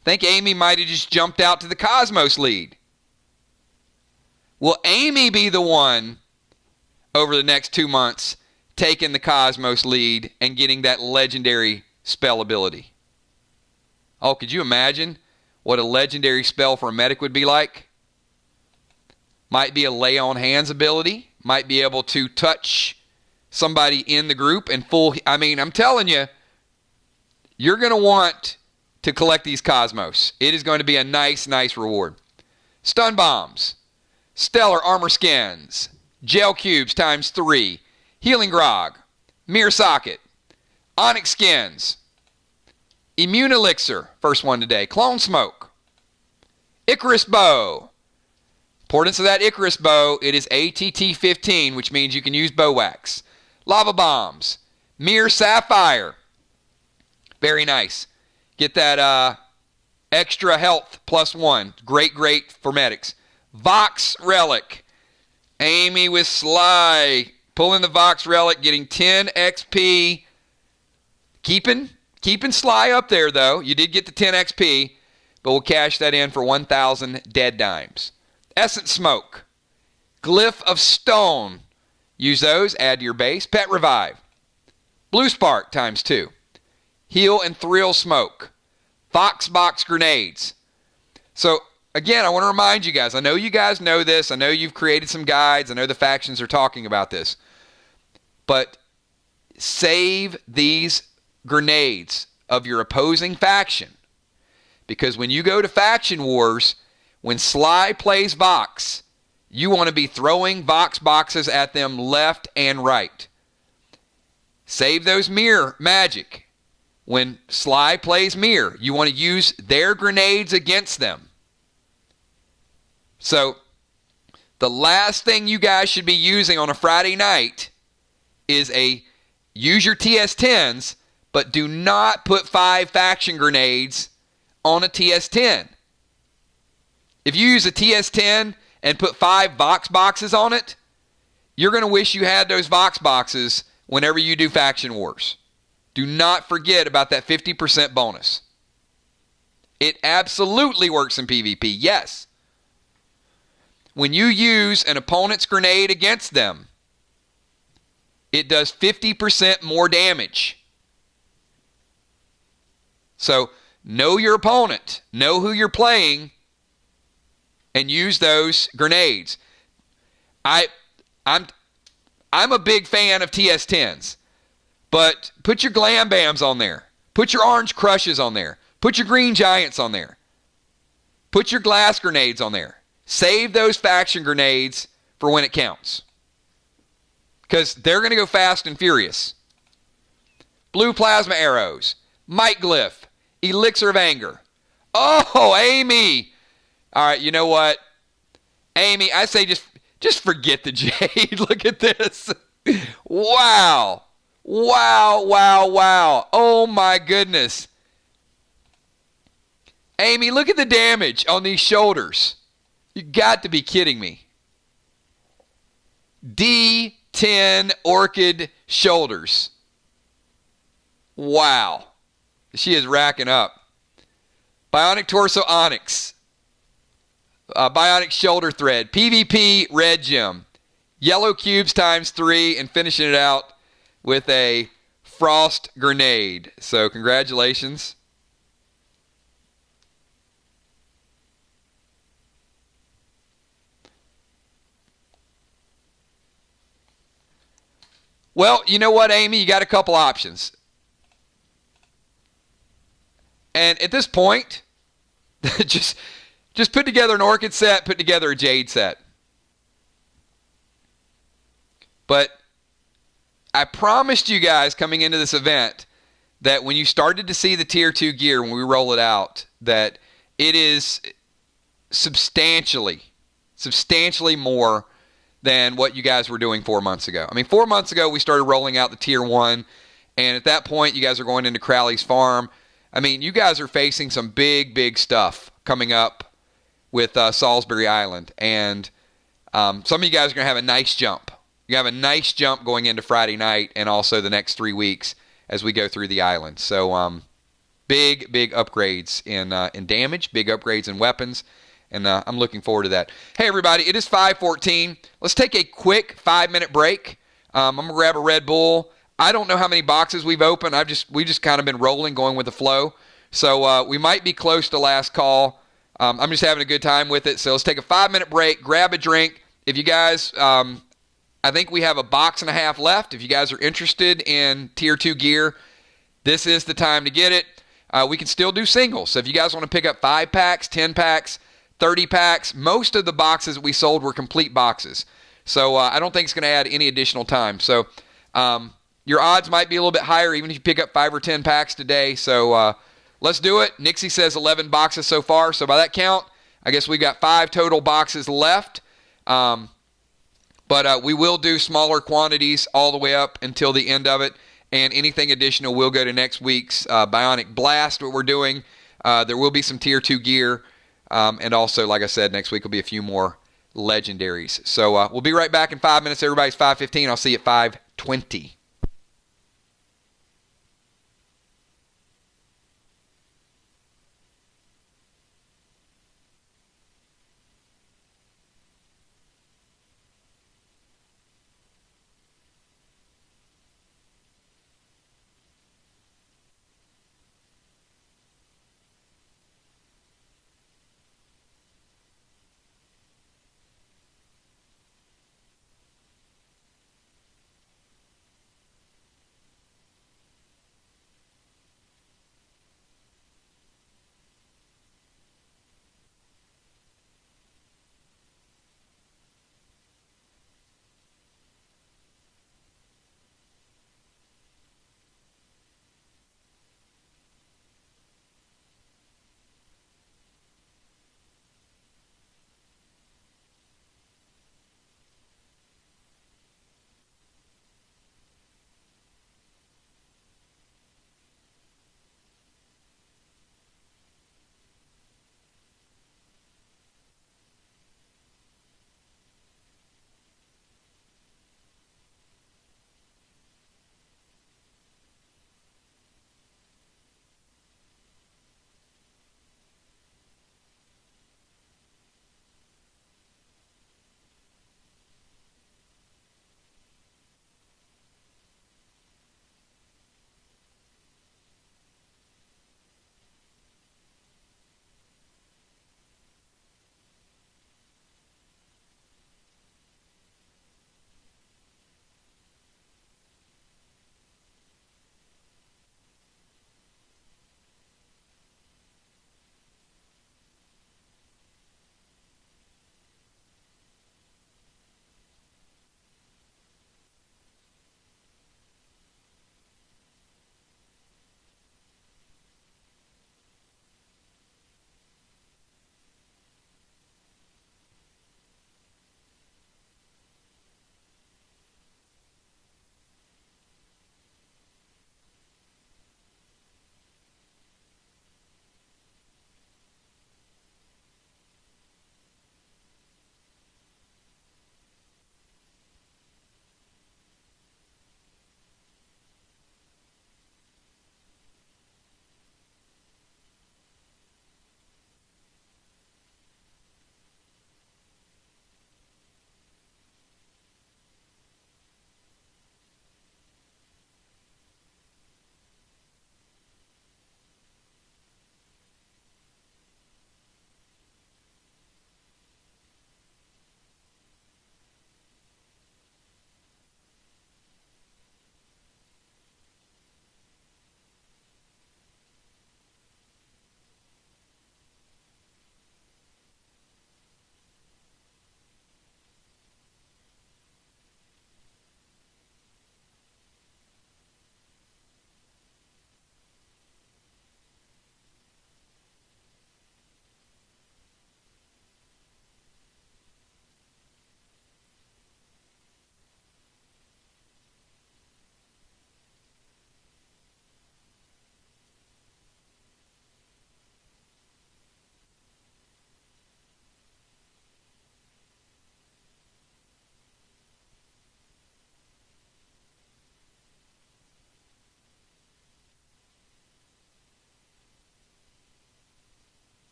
S1: I think Amy might have just jumped out to the Cosmos lead. Will Amy be the one over the next 2 months taking the Cosmos lead and getting that legendary spell ability? Oh, could you imagine what a legendary spell for a medic would be like? Might be a lay on hands ability. Might be able to touch somebody in the group and I'm telling you, you're going to want to collect these Cosmos. It is going to be a nice reward. Stun bombs, stellar armor skins, gel cubes ×3, healing grog, mirror socket, onyx skins, immune elixir, first one today, clone smoke, Icarus bow. Importance of that Icarus bow, it is ATT 15, which means you can use bow wax. Lava bombs, mirror sapphire. Very nice. Get that extra health +1. Great for medics. Vox relic. Amy with Sly. Pulling the Vox relic, getting 10 XP. Keeping Sly up there, though. You did get the 10 XP, but we'll cash that in for 1,000 dead dimes. Essence Smoke. Glyph of Stone. Use those, add to your base. Pet Revive. Blue Spark ×2. Heal and Thrill Smoke. Fox Box Grenades. So, again, I want to remind you guys. I know you guys know this. I know you've created some guides. I know the factions are talking about this. But save these grenades of your opposing faction. Because when you go to Faction Wars, when Sly plays Vox, you want to be throwing Vox boxes at them left and right. Save those mirror magic. When Sly plays mirror, you want to use their grenades against them. So, the last thing you guys should be using on a Friday night is use your TS-10s, but do not put 5 faction grenades on a TS-10. If you use a TS-10 and put 5 Vox boxes on it, you're going to wish you had those Vox boxes whenever you do Faction Wars. Do not forget about that 50% bonus. It absolutely works in PvP, yes. When you use an opponent's grenade against them, it does 50% more damage. So, know your opponent, know who you're playing, and use those grenades. I'm a big fan of TS-10s, but put your Glam Bams on there. Put your Orange Crushes on there. Put your Green Giants on there. Put your Glass Grenades on there. Save those faction grenades for when it counts. Because they're going to go fast and furious. Blue Plasma Arrows. Might Glyph. Elixir of Anger. Oh, Amy. All right, you know what? Amy, I say just forget the Jade. Look at this. Wow. Wow, wow, wow. Oh, my goodness. Amy, look at the damage on these shoulders. You got to be kidding me. D10 Orchid shoulders. Wow. She is racking up. Bionic Torso Onyx. Bionic Shoulder Thread. PvP Red Gem. Yellow Cubes ×3 and finishing it out with a Frost Grenade. So congratulations. Well, you know what, Amy? You got a couple options. And at this point, just put together an Orchid set, put together a Jade set. But I promised you guys coming into this event that when you started to see the Tier 2 gear, when we roll it out, that it is substantially more than what you guys were doing 4 months ago. I mean, 4 months ago, we started rolling out the Tier 1, and at that point, you guys are going into Crowley's Farm. I mean, you guys are facing some big stuff coming up with Salisbury Island, and some of you guys are going to have a nice jump. You have a nice jump going into Friday night and also the next 3 weeks as we go through the island. So big upgrades in damage, big upgrades in weapons, and I'm looking forward to that. Hey, everybody, it is 5:14. Let's take a quick 5-minute break. I'm going to grab a Red Bull. I don't know how many boxes we've opened. We've just kind of been rolling, going with the flow. So we might be close to last call. I'm just having a good time with it. So let's take a 5-minute break, grab a drink. If you guys, I think we have a box and a half left. If you guys are interested in Tier 2 gear, this is the time to get it. We can still do singles. So if you guys want to pick up 5 packs, 10 packs, 30 packs, most of the boxes we sold were complete boxes. So I don't think it's going to add any additional time. So your odds might be a little bit higher even if you pick up 5 or 10 packs today. So let's do it. Nixie says 11 boxes so far. So by that count, I guess we've got 5 total boxes left. But we will do smaller quantities all the way up until the end of it. And anything additional will go to next week's Bionic Blast, what we're doing. There will be some Tier 2 gear. And also, like I said, next week will be a few more legendaries. So we'll be right back in 5 minutes. Everybody's 5:15. I'll see you at 5:20.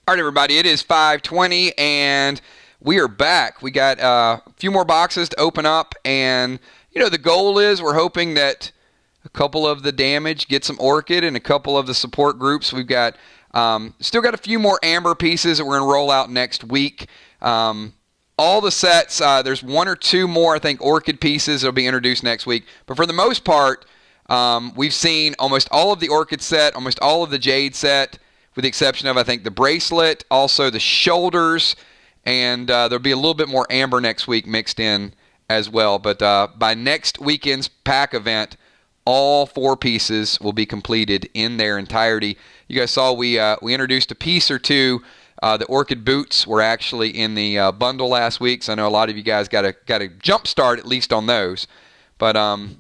S1: All right, everybody, it is 5:20, and we are back. We got a few more boxes to open up, and, the goal is we're hoping that a couple of the damage get some Orchid, and a couple of the support groups. We've got still got a few more Amber pieces that we're going to roll out next week. All the sets, there's one or two more, I think, Orchid pieces that will be introduced next week. But for the most part, we've seen almost all of the Orchid set, almost all of the Jade set, with the exception of, I think, the bracelet, also the shoulders, and there'll be a little bit more Amber next week mixed in as well. But by next weekend's pack event, all 4 pieces will be completed in their entirety. You guys saw we introduced a piece or two. The Orchid boots were actually in the bundle last week, so I know a lot of you guys got a jump start at least on those. But one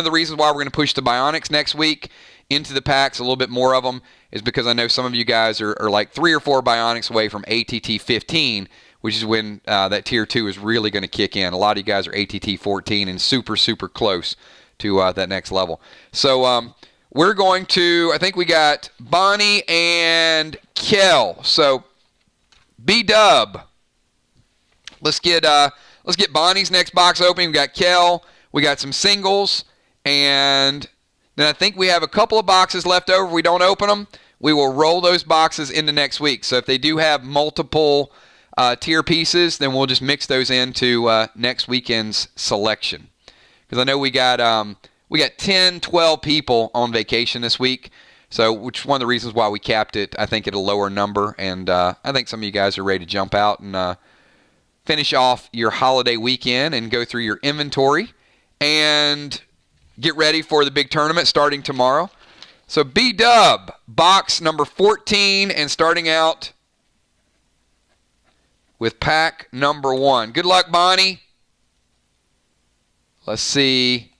S1: of the reasons why we're going to push the Bionics next week into the packs, a little bit more of them, is because I know some of you guys are like 3 or 4 Bionics away from ATT 15, which is when that Tier 2 is really going to kick in. A lot of you guys are ATT 14 and super, super close to that next level. So we're going to, I think we got Bonnie and Kel. So B-Dub. Let's get Bonnie's next box open. We got Kel. We got some singles, and then I think we have a couple of boxes left over. If we don't open them, we will roll those boxes into next week. So if they do have multiple tier pieces, then we'll just mix those into next weekend's selection. Because I know we got 10, 12 people on vacation this week, so which is one of the reasons why we capped it, I think, at a lower number. And I think some of you guys are ready to jump out and finish off your holiday weekend and go through your inventory and get ready for the big tournament starting tomorrow. So B-Dub, box number 14, and starting out with pack number 1. Good luck, Bonnie. Let's see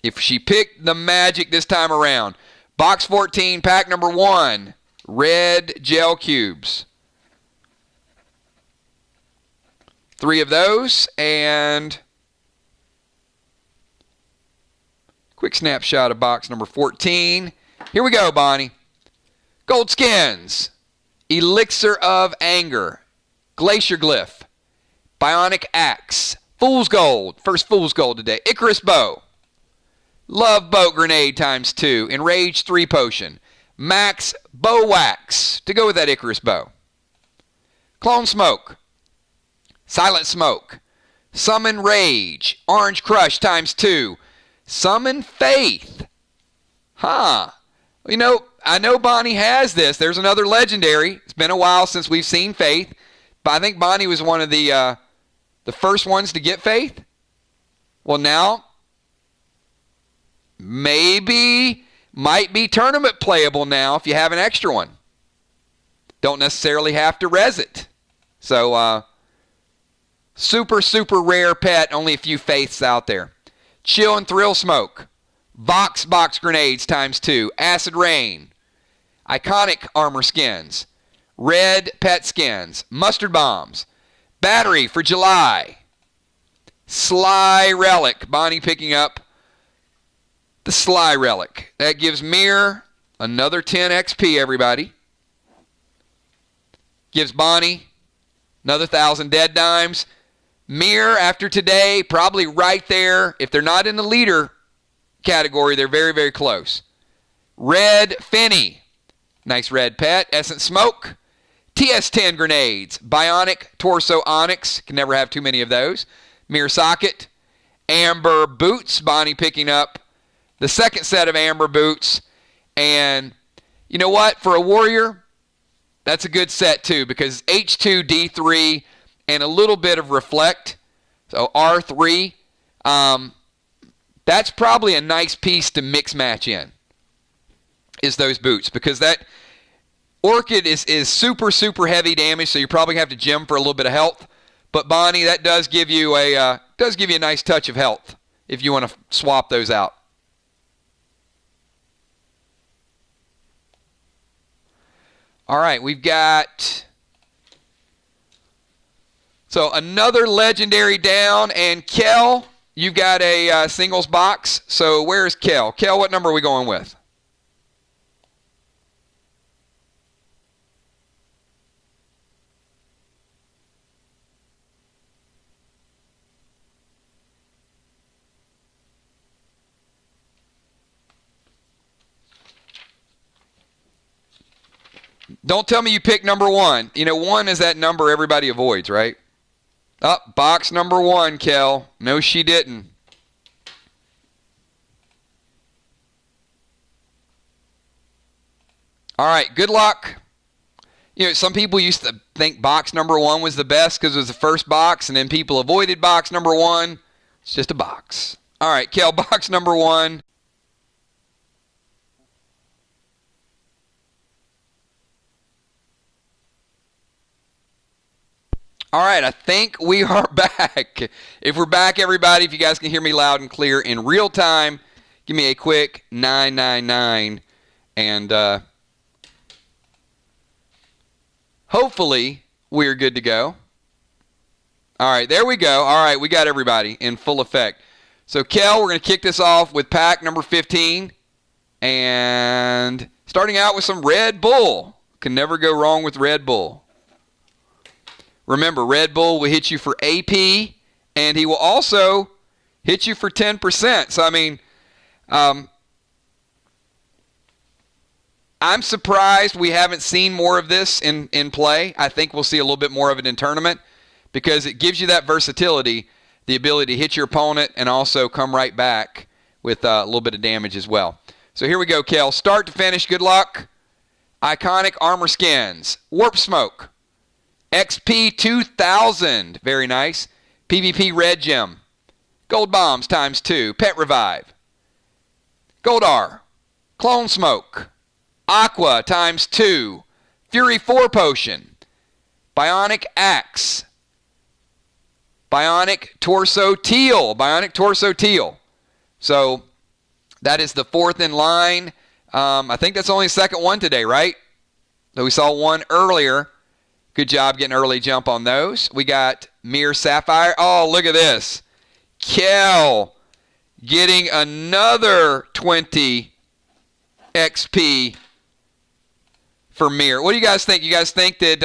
S1: if she picked the magic this time around. Box 14, pack number 1, red gel cubes. 3 of those, and quick snapshot of box number 14. Here we go, Bonnie. Gold Skins, Elixir of Anger, Glacier Glyph, Bionic Axe, Fool's Gold, first Fool's Gold today, Icarus Bow, Love Boat Grenade ×2, Enrage 3 Potion, Max Bow Wax to go with that Icarus Bow, Clone Smoke, Silent Smoke, Summon Rage, Orange Crush ×2, Summon Faith. I know Bonnie has this. There's another legendary. It's been a while since we've seen Faith, but I think Bonnie was one of the first ones to get Faith. Well, now might be tournament playable now if you have an extra one. Don't necessarily have to res it. So super, super rare pet. Only a few Faiths out there. Chill and Thrill Smoke, Vox Box Grenades ×2, Acid Rain, Iconic Armor Skins, Red Pet Skins, Mustard Bombs, Battery for July, Sly Relic, Bonnie picking up the Sly Relic. That gives Mir another 10 XP, everybody. Gives Bonnie another 1,000 Dead Dimes. Mir, after today, probably right there. If they're not in the leader category, they're very, very close. Red Finny, nice red pet. Essence Smoke, TS10 Grenades, Bionic Torso Onyx, can never have too many of those. Mir Socket, Amber Boots, Bonnie picking up the second set of Amber Boots. And you know what? For a Warrior, that's a good set too, because H2, D3, and a little bit of Reflect, so R3, that's probably a nice piece to mix match in, is those boots, because that Orchid is super, super heavy damage, so you probably have to gem for a little bit of health. But Bonnie, that does give you a nice touch of health if you want to swap those out. All right, we've got another legendary down, and Kel, you've got a singles box. So where's Kel? Kel, what number are we going with? Don't tell me you picked number 1. You know, 1 is that number everybody avoids, right? Box number 1, Kel. No, she didn't. All right, good luck. You know, some people used to think box number 1 was the best because it was the first box, and then people avoided box number 1. It's just a box. All right, Kel, box number 1. All right, I think we are back. If we're back, everybody, if you guys can hear me loud and clear in real time, give me a quick 999, and hopefully we're good to go. All right, there we go. All right, we got everybody in full effect. So, Kel, we're going to kick this off with pack number 15, and starting out with some Red Bull. Can never go wrong with Red Bull. Remember, Red Bull will hit you for AP, and he will also hit you for 10%. So, I mean, I'm surprised we haven't seen more of this in play. I think we'll see a little bit more of it in tournament because it gives you that versatility, the ability to hit your opponent and also come right back with a little bit of damage as well. So here we go, Kel. Start to finish, good luck. Iconic Armor Skins. Warp Smoke. XP 2000, very nice. PvP Red Gem. Gold Bombs ×2. Pet Revive. Goldar. Clone Smoke. Aqua ×2. Fury 4 Potion. Bionic Axe. Bionic Torso Teal. Bionic Torso Teal. So that is the 4th in line. I think that's only the second one today, right? So we saw one earlier. Good job getting early jump on those. We got Mirror Sapphire. Oh, look at this. Kel getting another 20 XP for Mirror. What do you guys think? You guys think that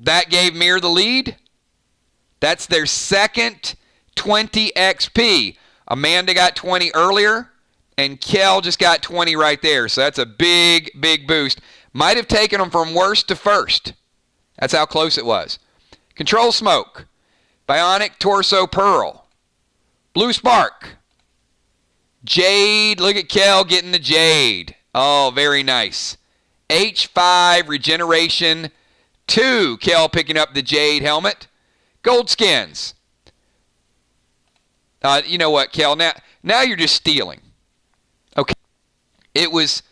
S1: that gave Mirror the lead? That's their second 20 XP. Amanda got 20 earlier. And Kel just got 20 right there. So that's a big, big boost. Might have taken them from worst to first. That's how close it was. Control Smoke. Bionic Torso Pearl. Blue Spark. Jade. Look at Kel getting the Jade. Oh, very nice. H5 Regeneration 2. Kel picking up the Jade helmet. Gold Skins. You know what, Kel? Now you're just stealing. Okay, it was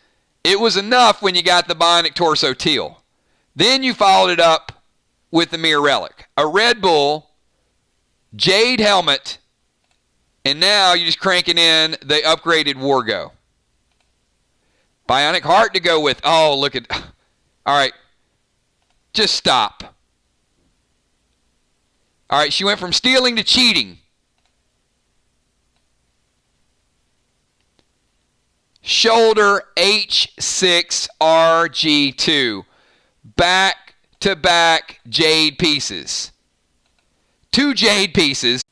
S1: enough when you got the Bionic Torso Teal. Then you followed it up with the Mirror Relic. A Red Bull, Jade Helmet, and now you're just cranking in the upgraded Wargo. Bionic Heart to go with. Oh, look at... All right, just stop. All right, she went from stealing to cheating. Shoulder H6 RG2. Back-to-back Jade pieces. 2 Jade pieces.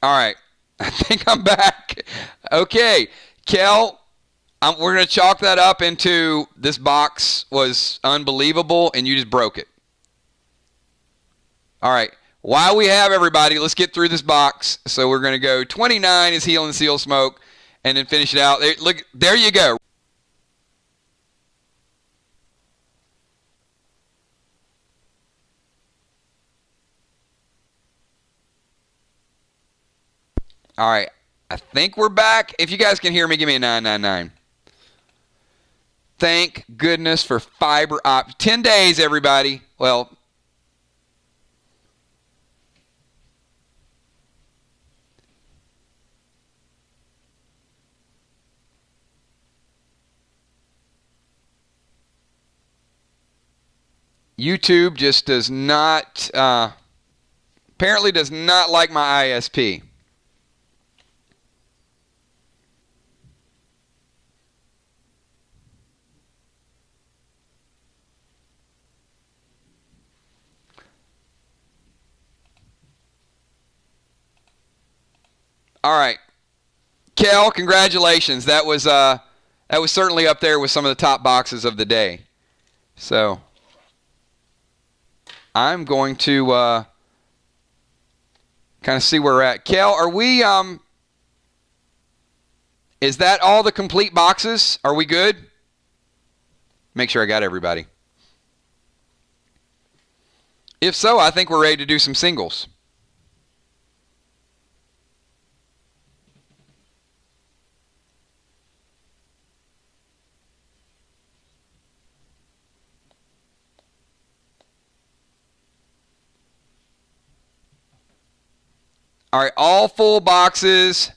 S1: All right. I think I'm back. Okay, Kel, we're going to chalk that up into this box was unbelievable, and you just broke it. All right, while we have everybody, let's get through this box. So we're going to go 29 is Heal and Seal Smoke, and then finish it out. Look, there you go. All right. I think we're back. If you guys can hear me, give me a 999. Thank goodness for fiber optic. 10 days, everybody. Well, YouTube just does not, apparently does not like my ISP. All right. Kel, congratulations. That was certainly up there with some of the top boxes of the day. So I'm going to kind of see where we're at. Kel, are we is that all the complete boxes? Are we good? Make sure I got everybody. If so, I think we're ready to do some singles. All right, all full boxes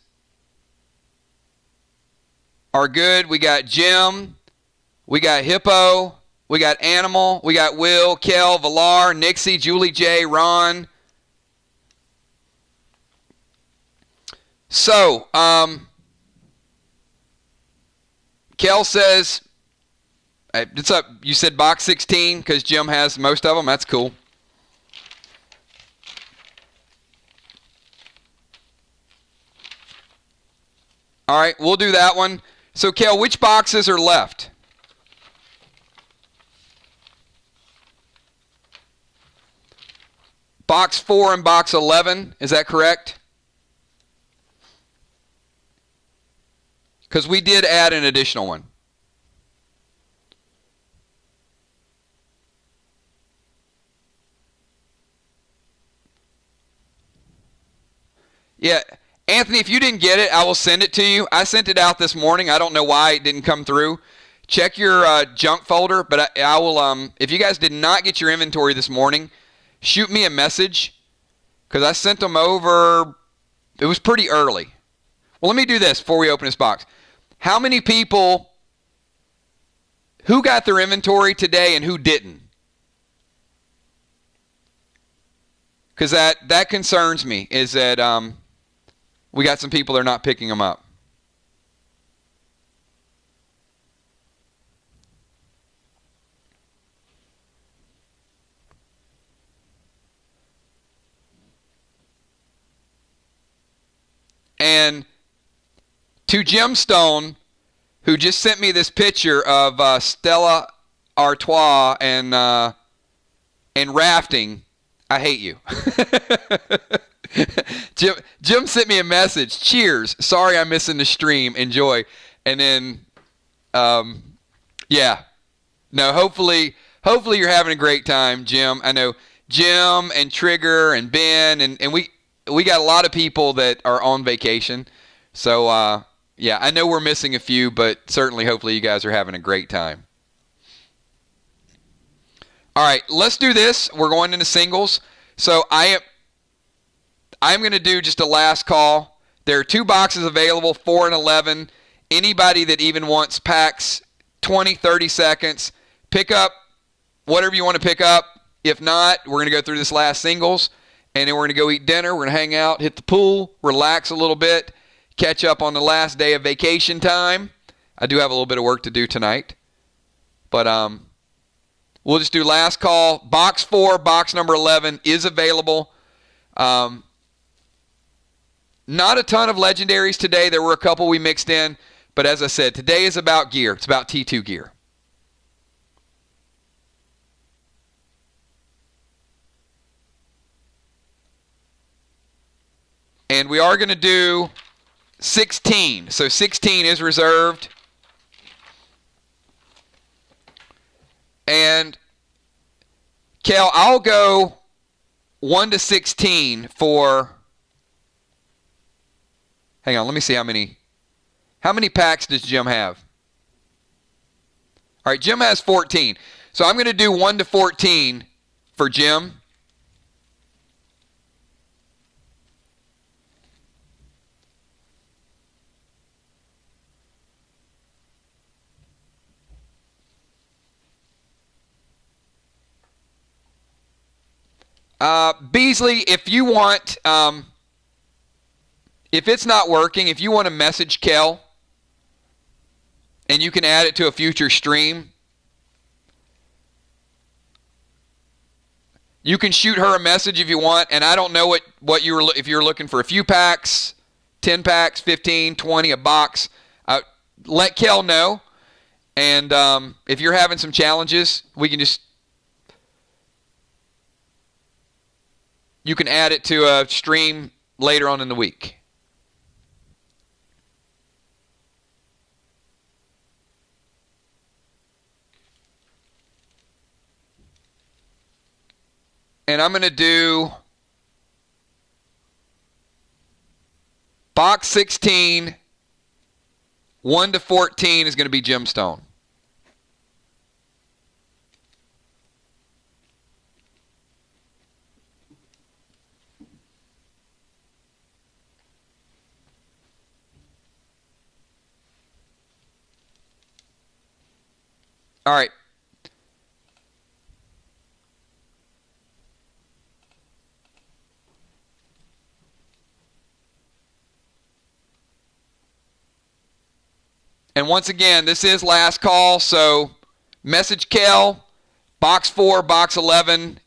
S1: are good. We got Jim, we got Hippo, we got Animal, we got Will, Kel, Villar, Nixie, Julie J, Ron. So, Kel says, hey, what's up? You said box 16 because Jim has most of them. That's cool. All right, we'll do that one. So, Kel, which boxes are left? Box 4 and box 11, is that correct? Because we did add an additional one. Yeah. Anthony, if you didn't get it, I will send it to you. I sent it out this morning. I don't know why it didn't come through. Check your junk folder, but I will, if you guys did not get your inventory this morning, shoot me a message because I sent them over. It was pretty early. Well, let me do this before we open this box. How many people, who got their inventory today and who didn't? Because that concerns me, is that we got some people that are not picking them up. And to Gemstone, who just sent me this picture of Stella Artois and rafting, I hate you. Jim sent me a message. Cheers. Sorry I'm missing the stream. Enjoy. And then, yeah. No, hopefully you're having a great time, Jim. I know Jim and Trigger and Ben, and we got a lot of people that are on vacation. So, yeah, I know we're missing a few, but certainly, hopefully, you guys are having a great time. All right, let's do this. We're going into singles. So I'm going to do just a last call. There are 2 boxes available, 4 and 11. Anybody that even wants packs, 20, 30 seconds, pick up whatever you want to pick up. If not, we're going to go through this last singles, and then we're going to go eat dinner. We're going to hang out, hit the pool, relax a little bit, catch up on the last day of vacation time. I do have a little bit of work to do tonight. But we'll just do last call. Box 4, box number 11 is available. Not a ton of legendaries today. There were a couple we mixed in. But as I said, today is about gear. It's about T2 gear. And we are going to do 16. So 16 is reserved. And, Kel, I'll go 1 to 16 for... Hang on, let me see how many packs does Jim have? All right, Jim has 14. So I'm going to do 1 to 14 for Jim. Beasley, if you want, if it's not working, if you want to message Kel and you can add it to a future stream, you can shoot her a message if you want. And I don't know what you were, if you're looking for a few packs, 10 packs, 15, 20, a box. Let Kel know. And if you're having some challenges, you can add it to a stream later on in the week. And I'm going to do box 16, 1 to 14 is going to be Gemstone. All right. And once again, this is last call, so message Kel. Box 4, box 11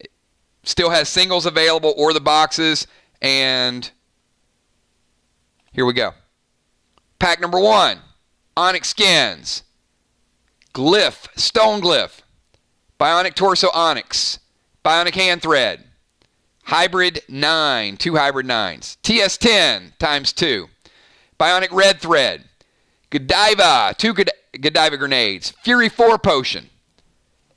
S1: still has singles available or the boxes. And here we go. Pack number 1, Onyx Skins. Glyph, Stone Glyph. Bionic Torso Onyx. Bionic Hand Thread. Hybrid 9, 2 Hybrid 9s. TS10 times 2. Bionic Red Thread. Godiva, 2 Godiva Grenades. Fury 4 Potion.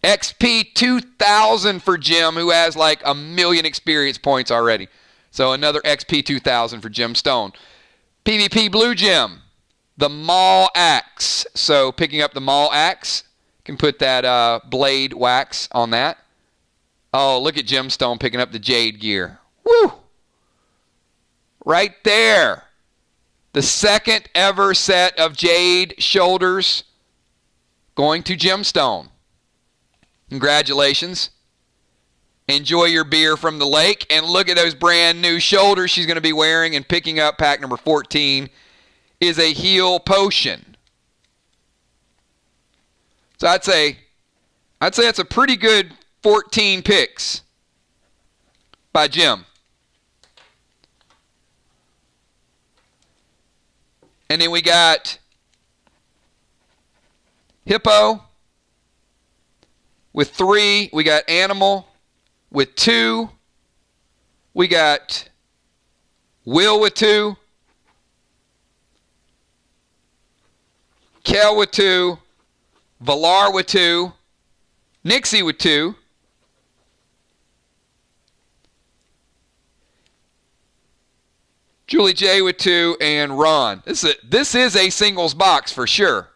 S1: XP 2000 for Jim, who has like 1,000,000 experience points already. So another XP 2000 for Gemstone. PvP Blue Gem. The Maul Axe. So picking up the Maul Axe, can put that blade wax on that. Oh, look at Gemstone picking up the Jade gear. Woo! Right there. The second ever set of Jade shoulders going to Gemstone. Congratulations. Enjoy your beer from the lake. And look at those brand new shoulders she's going to be wearing. And picking up pack number 14 is a heal potion. So I'd say that's a pretty good 14 picks by Jim. And then we got Hippo with 3. We got Animal with 2. We got Will with 2. Kel with 2. Valar with 2. Nixie with 2. Julie J with 2, and Ron. This is a singles box for sure.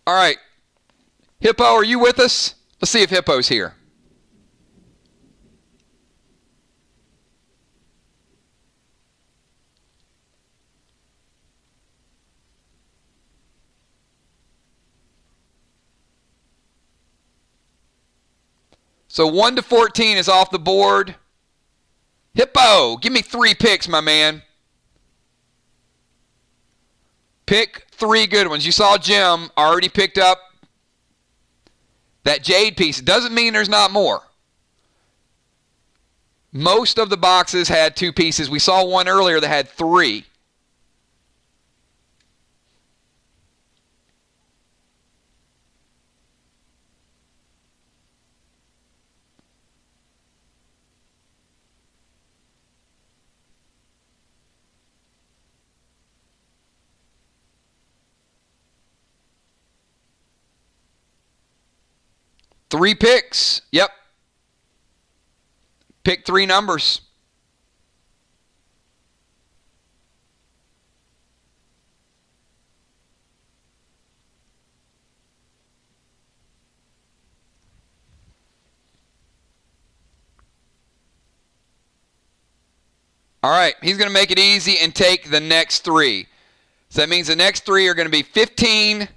S1: All right. Hippo, are you with us? Let's see if Hippo's here. So 1 to 14 is off the board. Hippo, give me 3 picks, my man. Pick 3 good ones. You saw Jim already picked up that Jade piece. It doesn't mean there's not more. Most of the boxes had 2 pieces. We saw one earlier that had 3. Three picks. Yep. Pick 3 numbers. All right. He's going to make it easy and take the next 3. So that means the next 3 are going to be 15,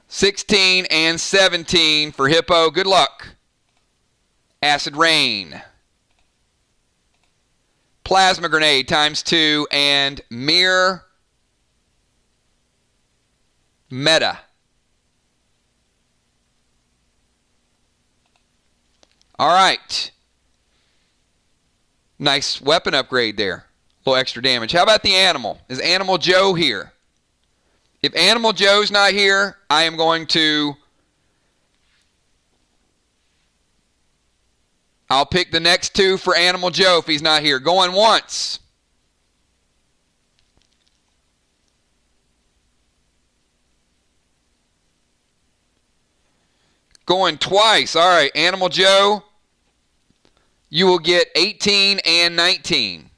S1: 16, and 17 for Hippo. Good luck. Acid Rain. Plasma Grenade times 2 and Mirror Meta. All right. Nice weapon upgrade there. A little extra damage. How about the animal? Is Animal Joe here? If Animal Joe's not here, I am going to... I'll pick the next two for Animal Joe if he's not here. Going once. Going twice. All right, Animal Joe, you will get 18 and 19.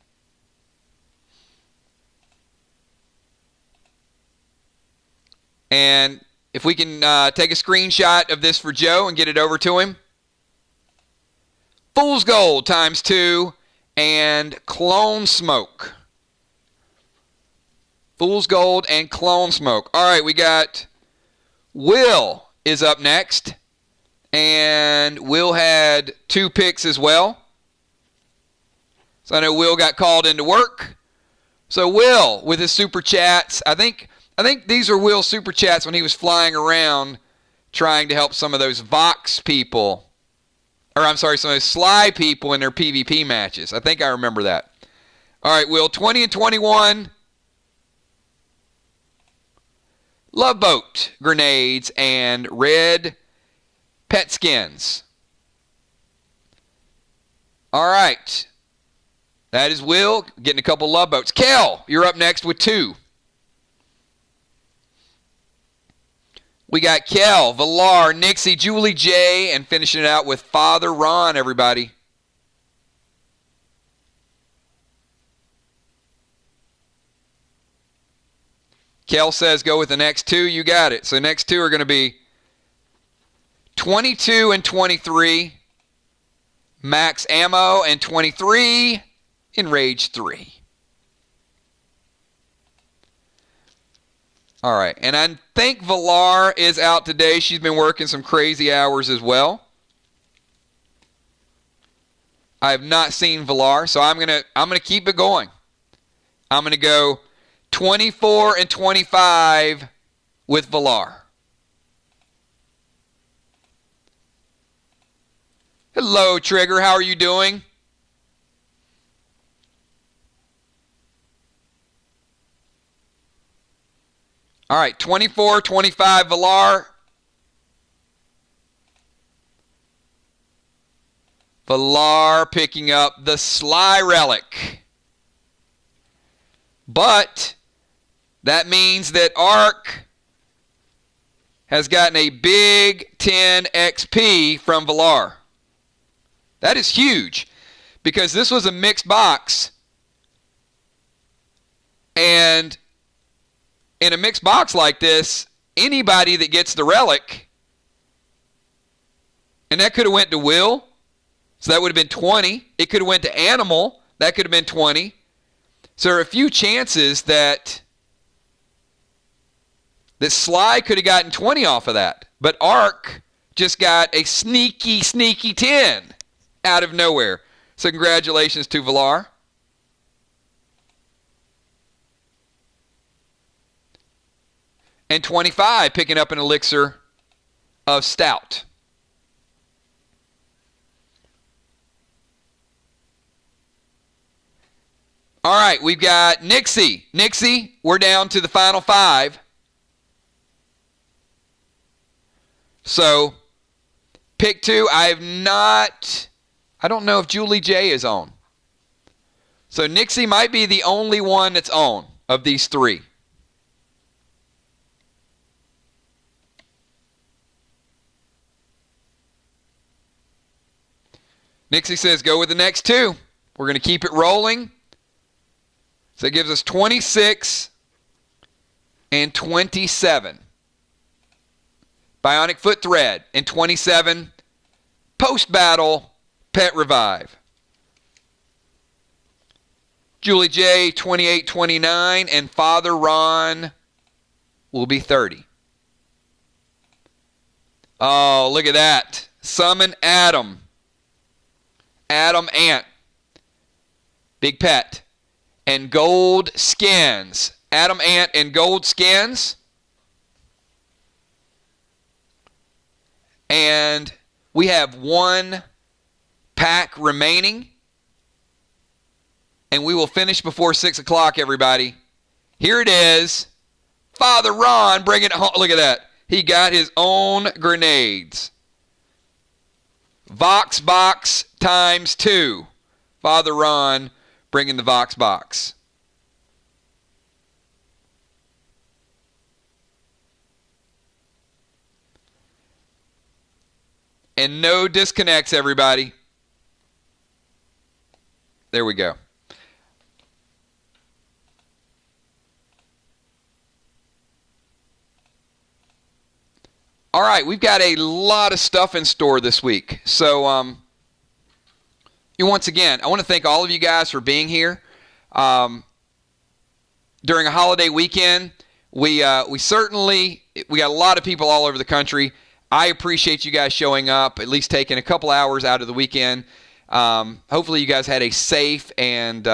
S1: And if we can take a screenshot of this for Joe and get it over to him. Fool's Gold times 2 and Clone Smoke. Fool's Gold and Clone Smoke. All right, we got Will is up next. And Will had 2 picks as well. So I know Will got called into work. So Will with his super chats. I think these are Will's super chats when he was flying around trying to help some of those Vox people. Or I'm sorry, some of those Sly people in their PvP matches. I think I remember that. All right, Will, 20 and 21. Love Boat grenades and red pet skins. All right. That is Will getting a couple Love Boats. Kel, you're up next with 2. We got Kel, Villar, Nixie, Julie J, and finishing it out with Father Ron, everybody. Kel says go with the next 2. You got it. So next 2 are going to be 22 and 23. Max Ammo and 23 in Rage 3. All right, and I think Villar is out today. She's been working some crazy hours as well. I have not seen Villar, so I'm gonna keep it going. I'm gonna go 24 and 25 with Villar. Hello, Trigger. How are you doing? All right, 24, 25, Villar. Villar picking up the Sly Relic. But that means that Ark has gotten a big 10 XP from Villar. That is huge because this was a mixed box. And in a mixed box like this, anybody that gets the relic, and that could have went to Will, so that would have been 20. It could have went to Animal, that could have been 20. So there are a few chances that Sly could have gotten 20 off of that. But Ark just got a sneaky, sneaky 10 out of nowhere. So congratulations to Villar. And 25 picking up an elixir of Stout. All right, we've got Nixie. Nixie, we're down to the final 5. So, pick 2. I don't know if Julie J is on. So Nixie might be the only one that's on of these 3. Nixie says go with the next 2. We're going to keep it rolling. So it gives us 26 and 27. Bionic Foot Thread and 27 post-battle Pet Revive. Julie J, 28, 29, and Father Ron will be 30. Oh, look at that. Summon Adam. Adam Ant. Big Pet. And gold skins. Adam Ant and gold skins. And we have one pack remaining. And we will finish before 6 o'clock, everybody. Here it is. Father Ron bringing it home. Look at that. He got his own grenades. Vox box times 2. Father Ron bringing the Vox box. And no disconnects, everybody. There we go. All right, we've got a lot of stuff in store this week. So, once again, I want to thank all of you guys for being here. During a holiday weekend, we got a lot of people all over the country. I appreciate you guys showing up, at least taking a couple hours out of the weekend. Hopefully you guys had a safe and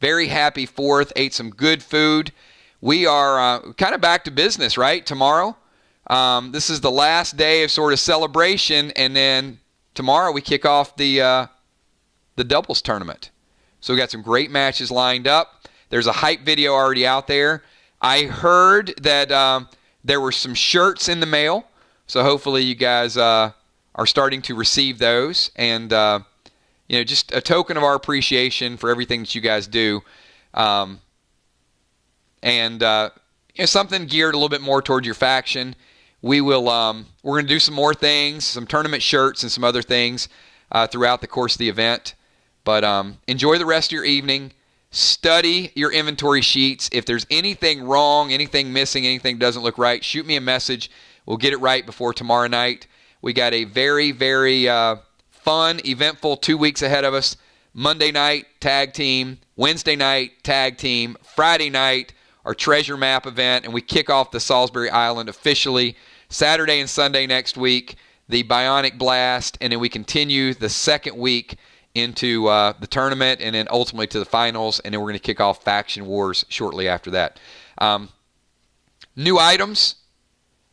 S1: very happy 4th, ate some good food. We are kind of back to business, right, tomorrow? This is the last day of sort of celebration, and then tomorrow we kick off the doubles tournament. So we got some great matches lined up. There's a hype video already out there. I heard that there were some shirts in the mail, so hopefully you guys are starting to receive those, and just a token of our appreciation for everything that you guys do, something geared a little bit more toward your faction. We're going to do some more things, some tournament shirts and some other things throughout the course of the event. But enjoy the rest of your evening. Study your inventory sheets. If there's anything wrong, anything missing, anything doesn't look right, shoot me a message. We'll get it right before tomorrow night. We got a very, very fun, eventful 2 weeks ahead of us. Monday night, tag team. Wednesday night, tag team. Friday night, our treasure map event, and we kick off the Salisbury Island officially. Saturday and Sunday next week, the Bionic Blast, and then we continue the second week into the tournament, and then ultimately to the finals, and then we're going to kick off Faction Wars shortly after that. New items.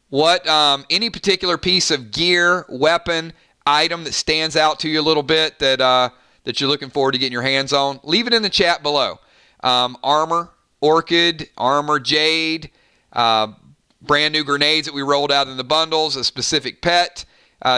S1: What any particular piece of gear, weapon, item that stands out to you a little bit that you're looking forward to getting your hands on? Leave it in the chat below. Armor, Orchid, Armor, Jade, brand new grenades that we rolled out in the bundles, a specific pet.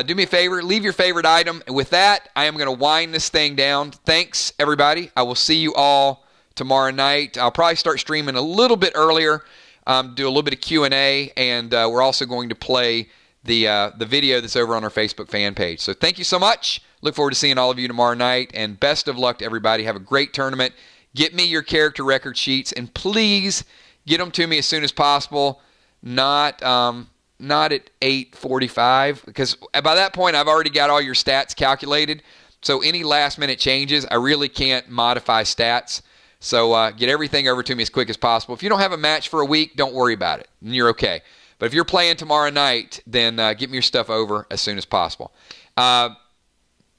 S1: Do me a favor, leave your favorite item. And with that, I am going to wind this thing down. Thanks, everybody. I will see you all tomorrow night. I'll probably start streaming a little bit earlier, do a little bit of Q&A, and we're also going to play the video that's over on our Facebook fan page. So thank you so much. Look forward to seeing all of you tomorrow night, and best of luck to everybody. Have a great tournament. Get me your character record sheets, and please get them to me as soon as possible. Not at 8:45, because by that point I've already got all your stats calculated. So any last-minute changes, I really can't modify stats. So get everything over to me as quick as possible. If you don't have a match for a week, don't worry about it, and you're okay. But if you're playing tomorrow night, then get me your stuff over as soon as possible.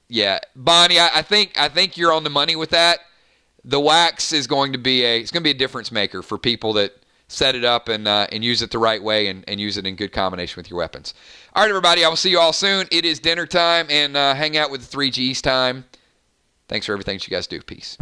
S1: Yeah, Bonnie, I think you're on the money with that. The wax is going to be a difference maker for people that set it up and use it the right way and use it in good combination with your weapons. All right, everybody, I will see you all soon. It is dinner time and hang out with the 3Gs time. Thanks for everything that you guys do. Peace.